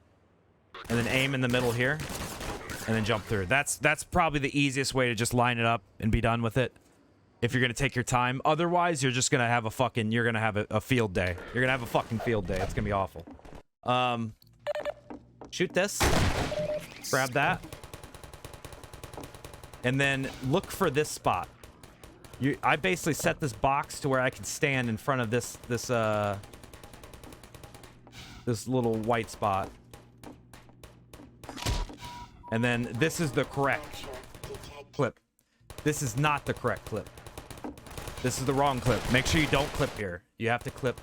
and then aim in the middle here, and then jump through. That's probably the easiest way to just line it up and be done with it. If you're going to take your time. Otherwise, you're just going to have a fucking, you're going to have a field day. You're going to have a fucking field day. It's going to be awful. Shoot this. Grab that. And then look for this spot. I basically set this box to where I can stand in front of this little white spot. And then this is the correct clip. This is not the correct clip. This is the wrong clip. Make sure you don't clip here. You have to clip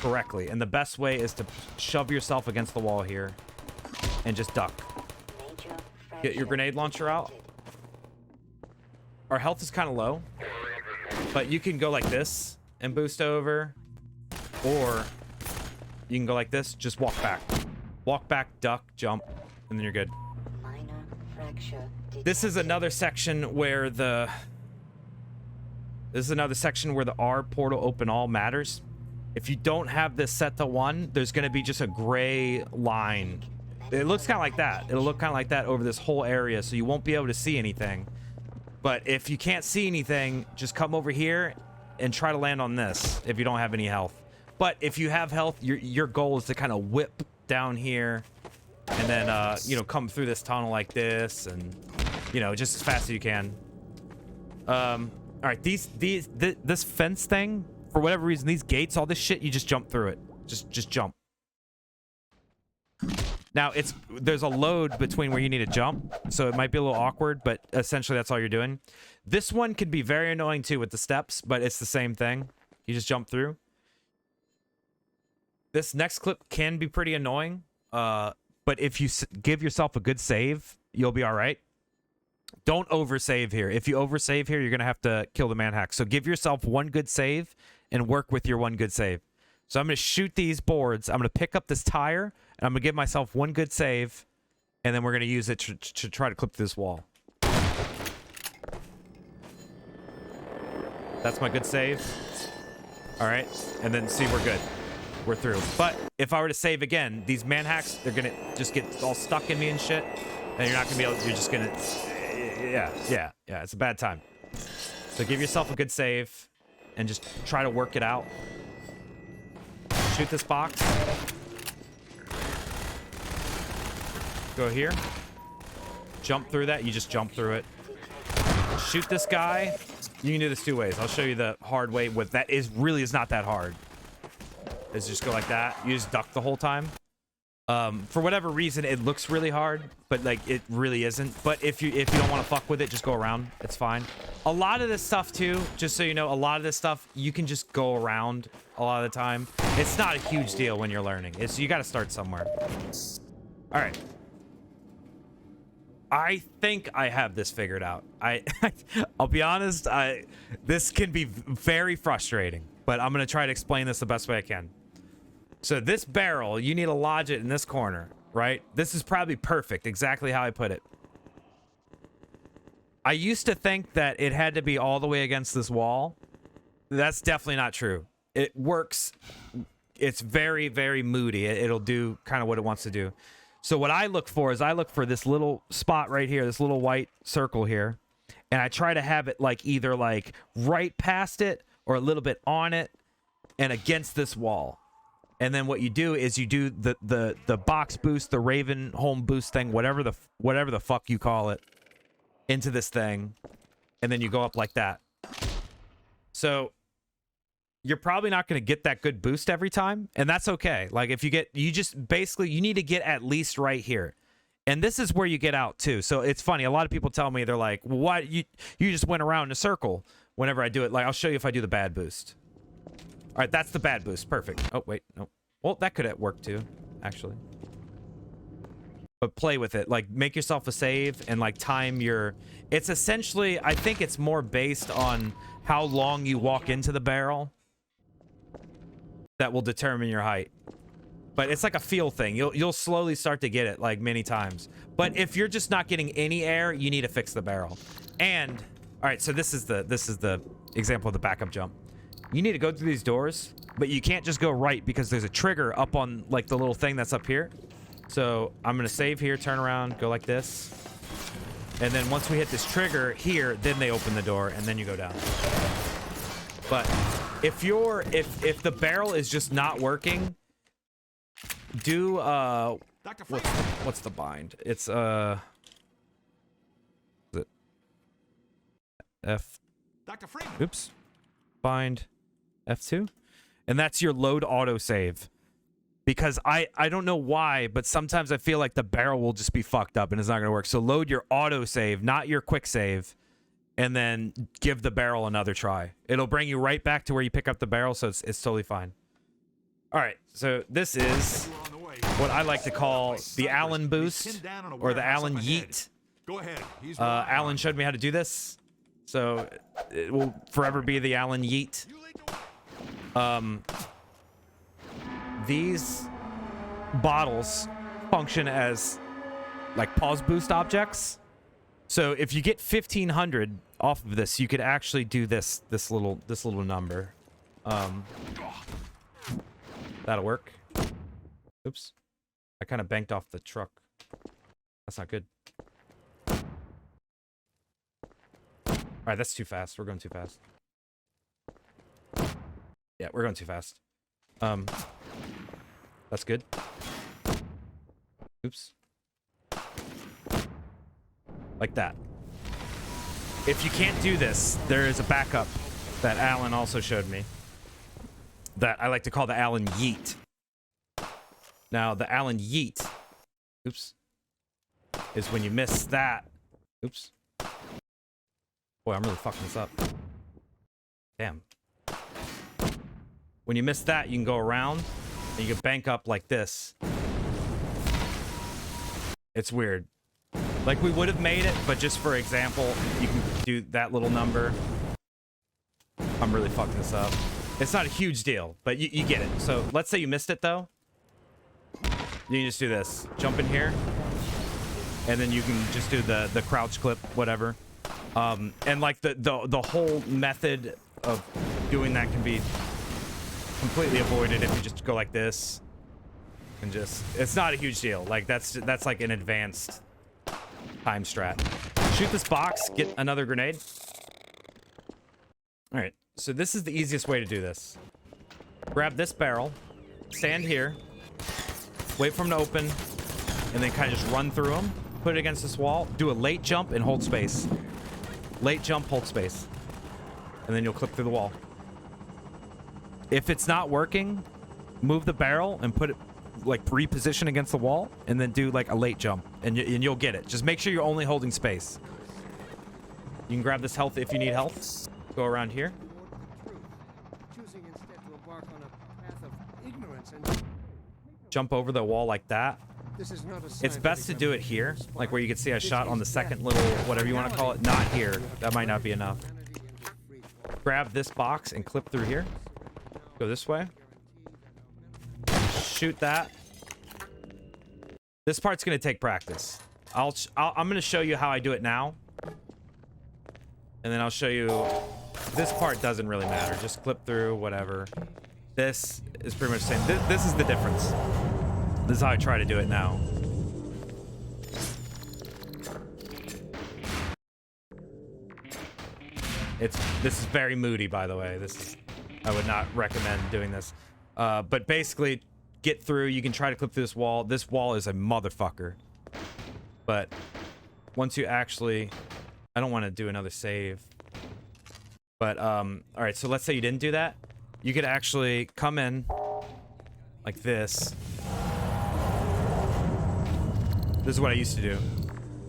correctly. And the best way is to shove yourself against the wall here and just duck. Get your grenade launcher out. Our health is kind of low, but you can go like this and boost over, or you can go like this, just walk back. Walk back, duck, jump, and then you're good. Minor fracture This is another section where the R portal open all matters. If you don't have this set to 1, there's going to be just a gray line. It looks kind of like that. It'll look kind of like that over this whole area, so you won't be able to see anything. But if you can't see anything, just come over here and try to land on this if you don't have any health. But if you have health, your goal is to kind of whip down here and then, you know, come through this tunnel like this and, you know, just as fast as you can. All right, this fence thing, for whatever reason, these gates, all this shit, you just jump through it. Just jump. Now, there's a load between where you need to jump, so it might be a little awkward, but essentially that's all you're doing. This one can be very annoying too with the steps, but it's the same thing. You just jump through. This next clip can be pretty annoying, but if you give yourself a good save, you'll be all right. Don't oversave here. If you oversave here, you're going to have to kill the manhack. So give yourself one good save and work with your one good save. So I'm going to shoot these boards. I'm going to pick up this tire, and I'm going to give myself one good save, and then we're going to use it to try to clip this wall. That's my good save. All right. And then see, we're good. We're through. But if I were to save again, these manhacks, they're going to just get all stuck in me and shit, and you're not going to be able to, you're just going to... Yeah, it's a bad time. So give yourself a good save and just try to work it out. Shoot this box. Go here. Jump through that. You just jump through it. Shoot this guy. You can do this 2 ways. I'll show you the hard way with that. Really is not that hard. Is just go like that. You just duck the whole time. For whatever reason, it looks really hard, but like it really isn't. But if you don't want to fuck with it, just go around. It's fine. A lot of this stuff too, just so you know, a lot of this stuff you can just go around a lot of the time. It's not a huge deal when you're learning. You got to start somewhere. All right. I think I have this figured out. I'll be honest. This can be very frustrating, but I'm gonna try to explain this the best way I can. So this barrel, you need to lodge it in this corner, right? This is probably perfect, exactly how I put it. I used to think that it had to be all the way against this wall. That's definitely not true. It works. It's very, very moody. It'll do kind of what it wants to do. So what I look for is I look for this little spot right here, this little white circle here, and I try to have it like either like right past it or a little bit on it and against this wall. And then what you do is you do the box boost, the Ravenholm boost thing, whatever the fuck you call it, into this thing, and then you go up like that. So you're probably not going to get that good boost every time, and that's okay. Like if you need to get at least right here. And this is where you get out too. So it's funny. A lot of people tell me, they're like, well, why you just went around in a circle whenever I do it. Like I'll show you if I do the bad boost. All right, that's the bad boost. Perfect. Oh, wait. No. Well, that could have worked too, actually. But play with it. Like, make yourself a save and, like, time your... It's essentially... I think it's more based on how long you walk into the barrel that will determine your height. But it's like a feel thing. You'll slowly start to get it, like, many times. But if you're just not getting any air, you need to fix the barrel. And... All right, so this is the example of the backup jump. You need to go through these doors, but you can't just go right because there's a trigger up on like the little thing that's up here. So I'm going to save here, turn around, go like this. And then once we hit this trigger here, then they open the door and then you go down. But if the barrel is just not working, do what's the bind? It's F. Dr. Freeman. Oops. Find F2. And that's your load autosave. Because I don't know why, but sometimes I feel like the barrel will just be fucked up and it's not going to work. So load your autosave, not your quick save, and then give the barrel another try. It'll bring you right back to where you pick up the barrel, so it's totally fine. All right, so this is what I like to call the ALLAN boost or the ALLAN yeet. Go ahead. He's ALLAN showed me how to do this, so it will forever be the ALLAN yeet. These bottles function as like pause boost objects. So if you get 1500 off of this, you could actually do this little number. That'll work. Oops. I kind of banked off the truck. That's not good. All right, that's too fast. We're going too fast. Yeah, we're going too fast. That's good. Oops. Like that. If you can't do this, there is a backup that ALLAN also showed me that I like to call the ALLAN yeet. Now, the ALLAN yeet, oops, is when you miss that. Oops. Boy, I'm really fucking this up. Damn. When you miss that, you can go around and you can bank up like this. It's weird. Like we would have made it, but just for example, you can do that little number. I'm really fucking this up. It's not a huge deal, but you get it. So let's say you missed it though. You can just do this. Jump in here. And then you can just do the crouch clip, whatever. And like the whole method of doing that can be completely avoided if you just go like this. And just, it's not a huge deal. Like that's like an advanced time strat. Shoot this box, get another grenade. All right, so this is the easiest way to do this. Grab this barrel, stand here, wait for him to open, and then kind of just run through him, put it against this wall, do a late jump and hold space. Late jump, hold space. And then you'll clip through the wall. If it's not working, move the barrel and put it like reposition against the wall and then do like a late jump and you'll get it. Just make sure you're only holding space. You can grab this health if you need health. Go around here. Choosing instead to embark on a path of ignorance and Jump over the wall like that. this is not a It's best to do it here, like where you can see I shot on the second little, whatever you want to call it, not here. That might not be enough. Grab this box and clip through here. Go this way. Shoot that. This part's gonna take practice. I'm gonna show you how I do it now, and then I'll show you. This part doesn't really matter. Just clip through, whatever. This is pretty much the same. This is the difference. This is how I try to do it now. This is very moody, by the way. I would not recommend doing this. But basically, get through. You can try to clip through this wall. This wall is a motherfucker. But once you actually, I don't want to do another save. But all right. So let's say you didn't do that. You could actually come in like this. This is what I used to do.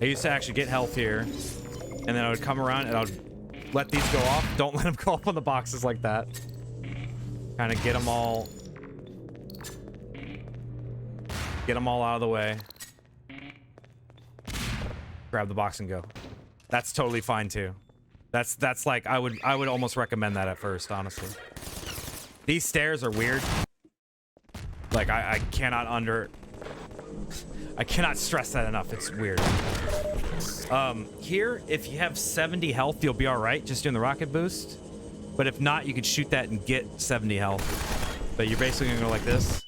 I used to actually get health here, and then I would come around and I would let these go off. Don't let them go off on the boxes like that. Kind of get them all out of the way. Grab the box and go. That's totally fine too. That's like I would almost recommend that at first, honestly. These stairs are weird. Like I cannot stress that enough. It's weird. Here, if you have 70 health, you'll be all right just doing the rocket boost. But if not, you could shoot that and get 70 health. But you're basically gonna go like this.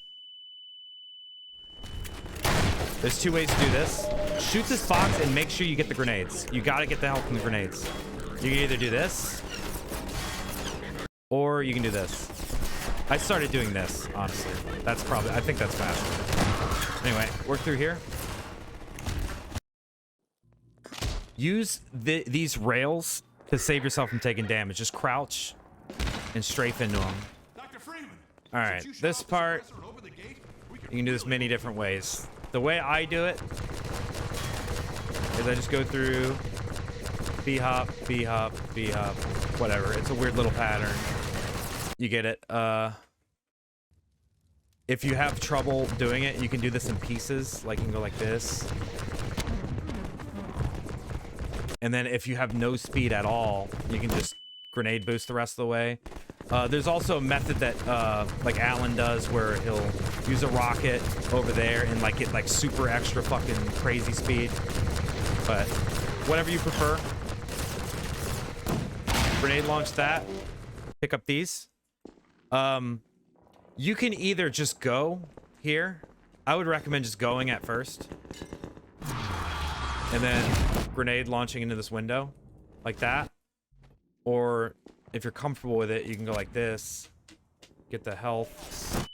There's two ways to do this. Shoot this box and make sure you get the grenades. You gotta get the health from the grenades. You can either do this, or you can do this. I started doing this, honestly. I think that's faster. Anyway, work through here. Use these rails to save yourself from taking damage. Just crouch and strafe into them. Dr. Freeman. All right, this part, you can do this many different ways. The way I do it is I just go through B-hop, B-hop, B-hop, whatever. It's a weird little pattern. You get it. If you have trouble doing it, you can do this in pieces. Like, you can go like this. And then if you have no speed at all, you can just grenade boost the rest of the way. There's also a method that like ALLAN does where he'll use a rocket over there and like get like super extra fucking crazy speed. But whatever you prefer. Grenade launch that. Pick up these. You can either just go here. I would recommend just going at first. And then grenade launching into this window. Like that. Or if you're comfortable with it, you can go like this. Get the health.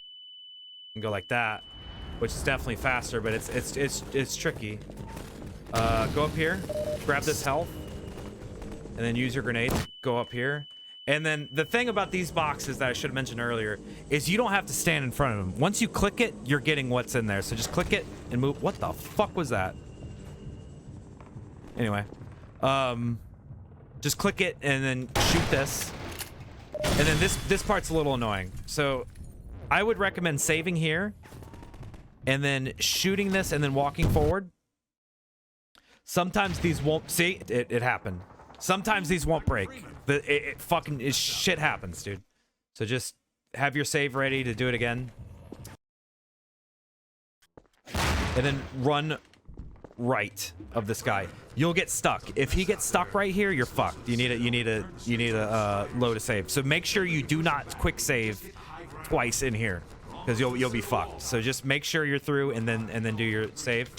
And go like that. Which is definitely faster, but it's tricky. Go up here. Grab this health. And then use your grenade. Go up here. And then the thing about these boxes that I should have mentioned earlier is you don't have to stand in front of them. Once you click it, you're getting what's in there. So just click it and move. What the fuck was that? Anyway. Just click it and then shoot this. And then this part's a little annoying. So I would recommend saving here and then shooting this and then walking forward. Sometimes these won't... See? It happened. Sometimes these won't break. Shit happens, dude. So just have your save ready to do it again. And then run right of this guy. You'll get stuck. If he gets stuck right here, you're fucked. You need a load a save. So make sure you do not quick save twice in here, because you'll be fucked. So just make sure you're through and then do your save.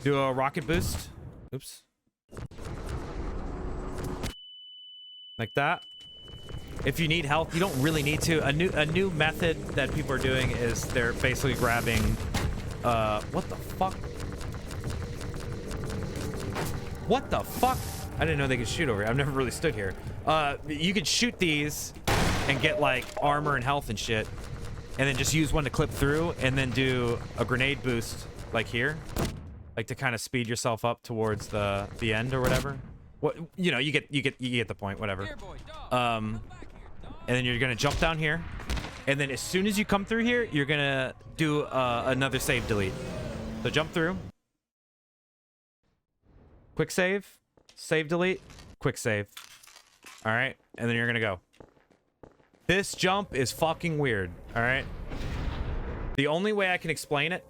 Do a rocket boost. Oops. Like that. If you need help, you don't really need to. A new method that people are doing is they're basically grabbing what the fuck? What the fuck? I didn't know they could shoot over here. I've never really stood here. You could shoot these and get like armor and health and shit, and then just use one to clip through and then do a grenade boost like here, like to kind of speed yourself up towards the end or whatever. What, you know, you get the point, whatever. And then you're gonna jump down here, and then as soon as you come through here, you're gonna do another save delete. So jump through, quick save, save delete, quick save. All right, and then you're gonna go. This jump is fucking weird. All right. The only way I can explain it,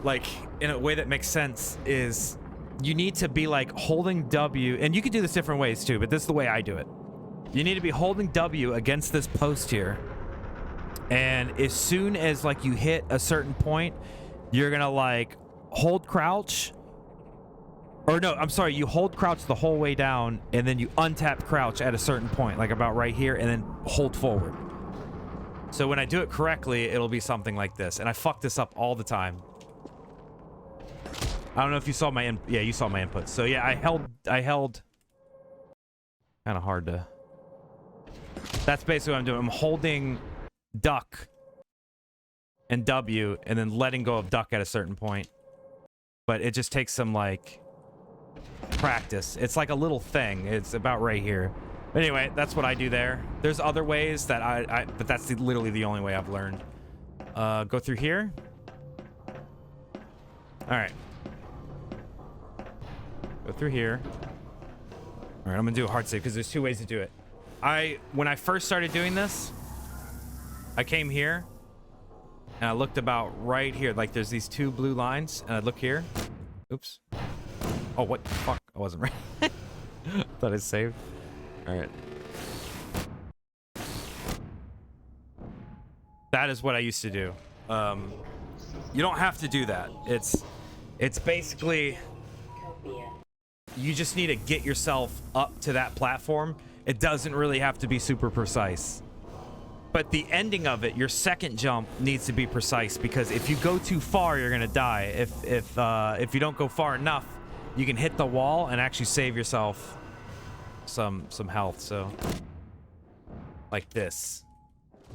like in a way that makes sense, is you need to be like holding W, and you can do this different ways too, but this is the way I do it. You need to be holding W against this post here, and as soon as like you hit a certain point, you're gonna like hold crouch, or no, I'm sorry, you hold crouch the whole way down, and then you untap crouch at a certain point, like about right here, and then hold forward. So when I do it correctly, it'll be something like this, and I fuck this up all the time. I don't know if you saw my yeah, you saw my input. So yeah, I held kind of hard to. That's basically what I'm doing. I'm holding duck and W and then letting go of duck at a certain point. But it just takes some like practice. It's like a little thing. It's about right here. But anyway, that's what I do there. There's other ways that but that's literally the only way I've learned. Go through here. All right. Go through here. All right, I'm gonna do a hard save because there's two ways to do it. When I first started doing this, I came here and I looked about right here. Like there's these two blue lines, and I look here. Oops. Oh, what the fuck? I wasn't right. Thought I saved. All right. That is what I used to do. You don't have to do that. It's basically, you just need to get yourself up to that platform. It doesn't really have to be super precise. But the ending of it, your second jump, needs to be precise, because if you go too far, you're gonna die. If you don't go far enough, you can hit the wall and actually save yourself some health. So like this.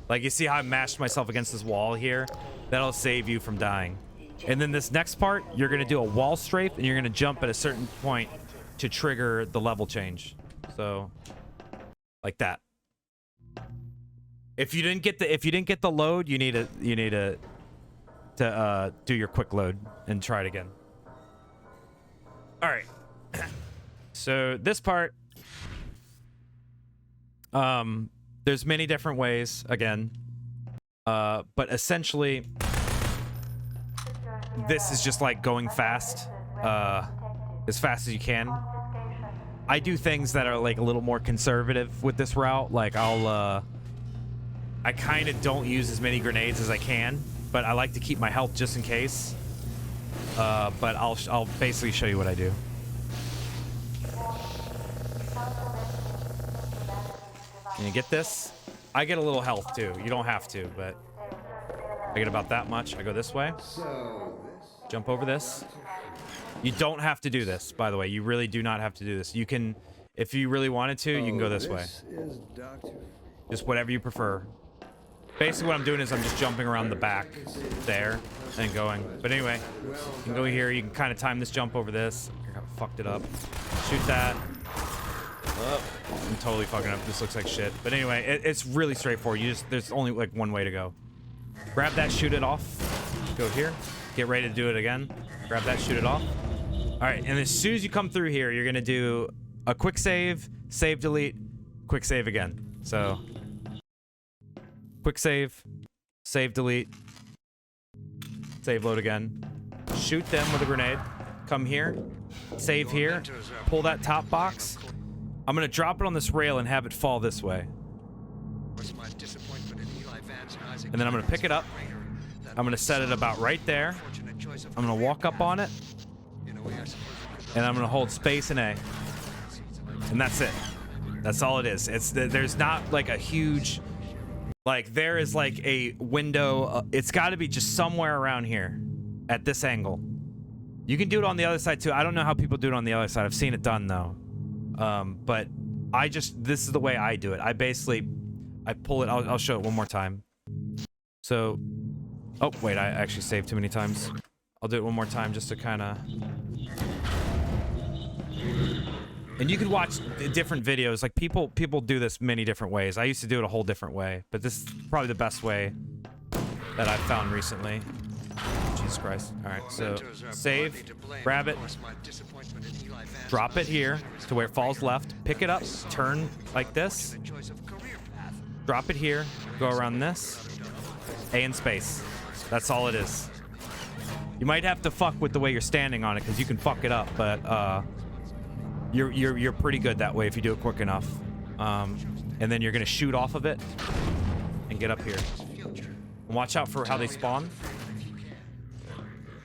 Like you see how I mashed myself against this wall here? That'll save you from dying. And then this next part, you're gonna do a wall strafe and you're gonna jump at a certain point to trigger the level change. So like that. If you didn't get the load, you need to do your quick load and try it again. All right. So this part, there's many different ways again, but essentially this is just like going fast, as fast as you can. I do things that are like a little more conservative with this route. Like I kind of don't use as many grenades as I can, but I like to keep my health just in case. But I'll basically show you what I do. You get this? I get a little health too. You don't have to, but I get about that much. I go this way. Jump over this. You don't have to do this, by the way. You really do not have to do this. You can, if you really wanted to, you can go this way. Just whatever you prefer. Basically what I'm doing is I'm just jumping around the back there and going. But anyway, you can go here. You can kind of time this jump over this. I fucked it up. Shoot that. Oh, I'm totally fucking up. This looks like shit. But anyway, it's really straightforward. There's only like one way to go. Grab that, shoot it off. Go here. Get ready to do it again. Grab that, shoot it off. All right, and as soon as you come through here, you're gonna do a quick save, save, delete, quick save again. So, quick save, delete, save, load again. Shoot them with a grenade. Come here, save here, pull that top box. I'm gonna drop it on this rail and have it fall this way. And then I'm gonna pick it up. I'm gonna set it about right there. I'm gonna walk up on it. And I'm gonna hold space and A. And that's it. That's all it is. There's not like a huge, like there is like a window. It's gotta be just somewhere around here at this angle. You can do it on the other side too. I don't know how people do it on the other side. I've seen it done though. But this is the way I do it. I pull it. I'll show it one more time. So, oh wait, I actually saved too many times. I'll do it one more time just to kind of. And you can watch different videos. Like people do this many different ways. I used to do it a whole different way, but this is probably the best way that I've found recently. Jesus Christ. All right, so save, grab it, drop it here to where it falls left, pick it up, turn like this, drop it here, go around this, A and space. That's all it is. You might have to fuck with the way you're standing on it because you can fuck it up, but you're pretty good that way if you do it quick enough. And then you're gonna shoot off of it and get up here. And watch out for how they spawn.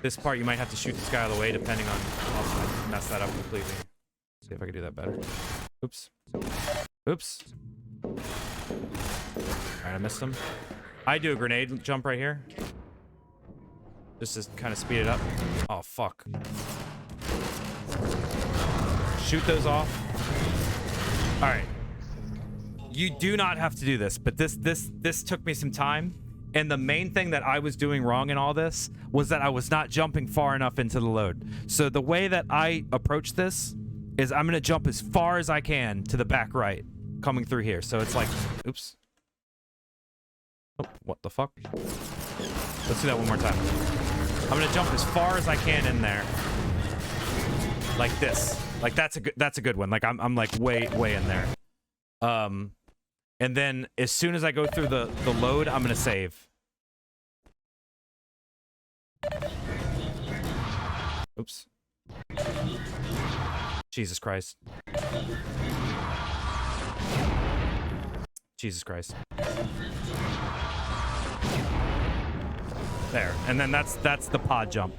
This part you might have to shoot this guy out of the way depending on. I'll mess that up completely. See if I can do that better. Oops. Oops. All right, I missed him. I do a grenade jump right here. Just to kind of speed it up. Oh, fuck. Shoot those off. All right. You do not have to do this, but this took me some time. And the main thing that I was doing wrong in all this was that I was not jumping far enough into the load. So the way that I approach this is I'm going to jump as far as I can to the back right, coming through here. So it's like, oops. Oh, what the fuck? Let's do that one more time. I'm going to jump as far as I can in there. Like this. Like that's a good one. Like I'm like way in there. And then as soon as I go through the load, I'm gonna save. Oops. Jesus Christ. Jesus Christ. There. And then that's the pod jump.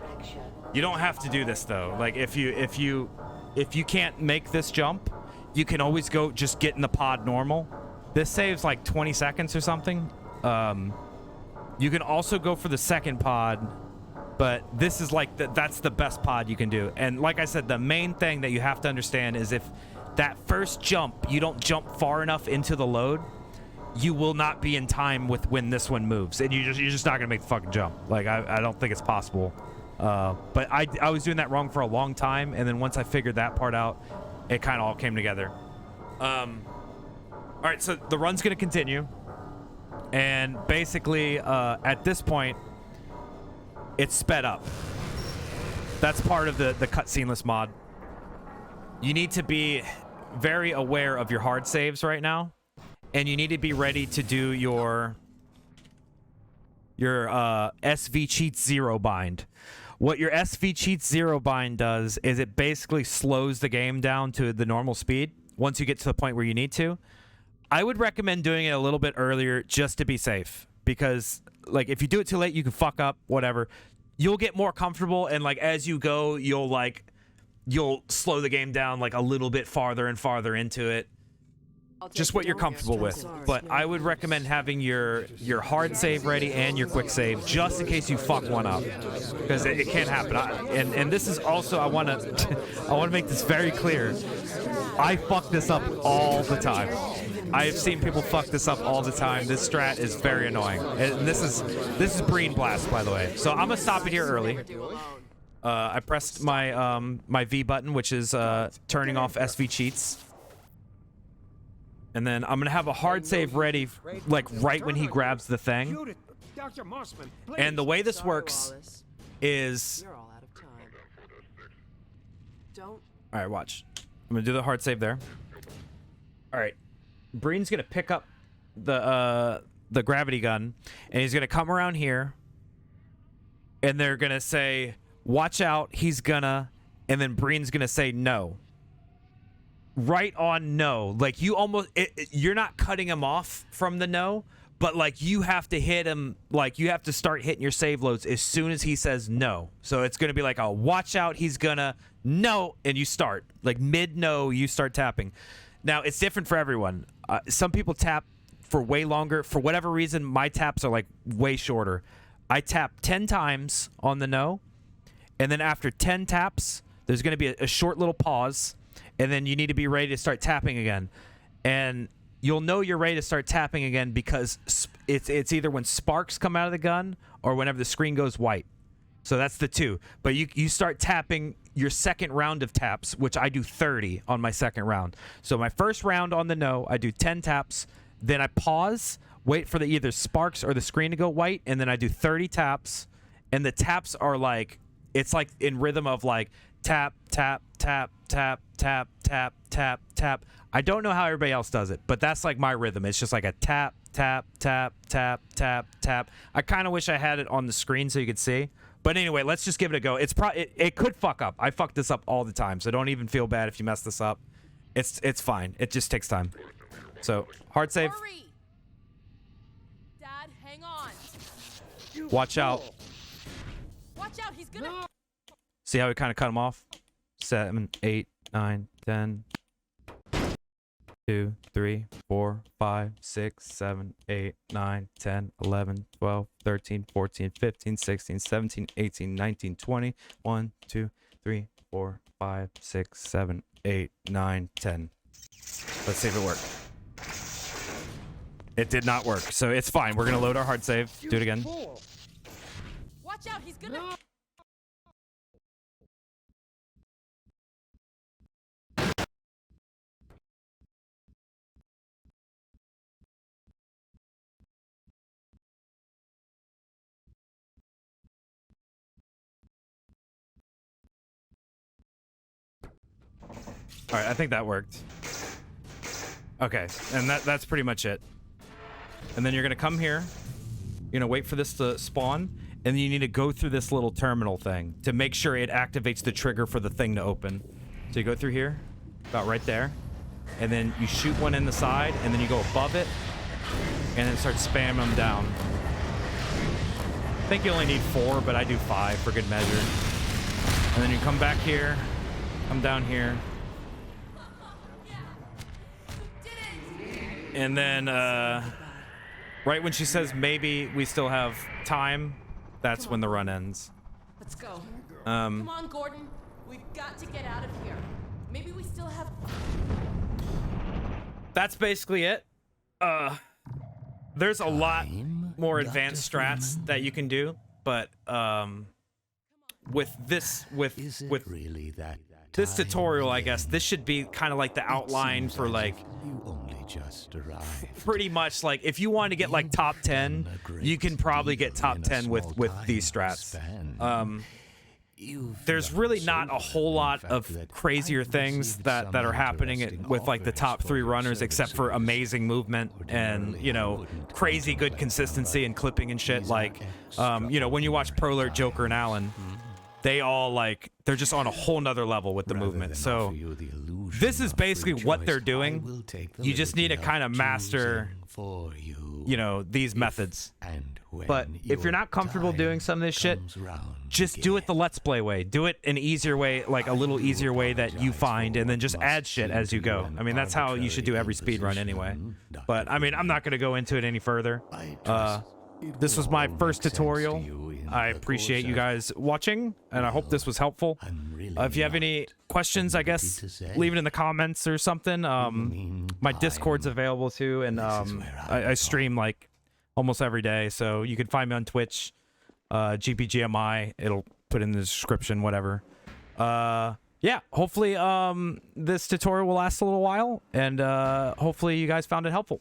You don't have to do this though. Like if you can't make this jump, you can always go just get in the pod normal. This saves like 20 seconds or something. You can also go for the second pod But this is like that's the best pod you can do. And like I said, the main thing that you have to understand is if that first jump, you don't jump far enough into the load, you will not be in time with when this one moves, and you're just not gonna make the fucking jump. Like I don't think it's possible. But I was doing that wrong for a long time, and then once I figured that part out, it kind of all came together. All right, so the run's gonna continue, and basically at this point, it's sped up. That's part of the cutsceneless mod. You need to be very aware of your hard saves right now, and you need to be ready to do your SV Cheats Zero bind. What your SV Cheats Zero bind does is it basically slows the game down to the normal speed once you get to the point where you need to. I would recommend doing it a little bit earlier just to be safe, because like if you do it too late, you can fuck up, whatever. You'll get more comfortable, and like as you go, you'll slow the game down like a little bit farther and farther into it. Just what you're comfortable with. But I would recommend having your hard save ready and your quick save just in case you fuck one up, because it can happen. And this is also, I want to make this very clear. I fuck this up all the time. I have seen people fuck this up all the time. This strat is very annoying. And this is Breen Blast, by the way. So I'm gonna stop it here early. I pressed my my V button, which is turning off SV cheats. And then I'm gonna have a hard save ready, like right when he grabs the thing. And the way this works is, all right, watch. I'm gonna do the hard save there. All right, Breen's gonna pick up the gravity gun, and he's gonna come around here, and they're gonna say, "Watch out!" He's gonna, and then Breen's gonna say no. Right on no. Like you almost you're not cutting him off from the no, but like you have to hit him, like you have to start hitting your save loads as soon as he says no. So it's going to be like a watch out, he's gonna no, and you start like mid no, you start tapping. Now it's different for everyone. Some people tap for way longer. For whatever reason, my taps are like way shorter. I tap 10 times on the no, and then after 10 taps there's going to be a short little pause. And then you need to be ready to start tapping again. And you'll know you're ready to start tapping again because it's either when sparks come out of the gun or whenever the screen goes white. So that's the two. But you start tapping your second round of taps, which I do 30 on my second round. So my first round on the no, I do 10 taps. Then I pause, wait for the either sparks or the screen to go white, and then I do 30 taps. And the taps are like, it's like in rhythm of like tap, tap, tap, tap, tap, tap, tap, tap. I don't know how everybody else does it, but that's like my rhythm. It's just like a tap, tap, tap, tap, tap, tap. I kind of wish I had it on the screen so you could see. But anyway, let's just give it a go. It could fuck up. I fuck this up all the time, so don't even feel bad if you mess this up. It's fine. It just takes time. So hard save. Hurry! Dad, hang on. Watch out. Watch out, he's gonna. See how we kind of cut him off? 7, 8, 9, 10. 2, 3, 4, 5, 6, 7, 8, 9, 10, 11, 12, 13, 14, 15, 16, 17, 18, 19, 20. 1, 2, 3, 4, 5, 6, 7, 8, 9, 10. Let's see if it worked. It did not work, so it's fine. We're gonna load our hard save. Do it again. Watch out, he's gonna. All right, I think that worked. Okay, and that's pretty much it. And then you're gonna come here. You're gonna wait for this to spawn, and then you need to go through this little terminal thing to make sure it activates the trigger for the thing to open. So you go through here, about right there, and then you shoot one in the side, and then you go above it, and then start spamming them down. I think you only need 4, but I do 5 for good measure. And then you come back here, come down here. And then, right when she says maybe we still have time, that's when the run ends. Let's go. Um, Come on, Gordon. We've got to get out of here. Maybe we still have. that's basically it. There's a lot more advanced strats that you can do, but with this really that this tutorial, I guess this should be kind of like the outline for like you only just arrived. pretty much like if you want to get like top 10, you can probably get top 10 with these strats. There's really not a whole lot of crazier things that are happening with like the top 3 runners, except for amazing movement and, you know, crazy good consistency and clipping and shit. Like, you know, when you watch Pro Alert, Joker, and Allan, they all like, they're just on a whole nother level with the movement. So this is basically what they're doing. You just need to kind of master, you know, these methods. But if you're not comfortable doing some of this shit, just do it the Let's Play way. Do it an easier way, like a little easier way that you find, and then just add shit as you go. I mean, that's how you should do every speedrun anyway. But, I mean, I'm not going to go into it any further. This was my first tutorial. I appreciate you guys watching, and I hope this was helpful. If you have any questions, I guess, leave it in the comments or something. My Discord's available too, and I stream like almost every day, so you can find me on Twitch, GPGMI. It'll put in the description, whatever. Yeah, hopefully this tutorial will last a little while, and hopefully you guys found it helpful.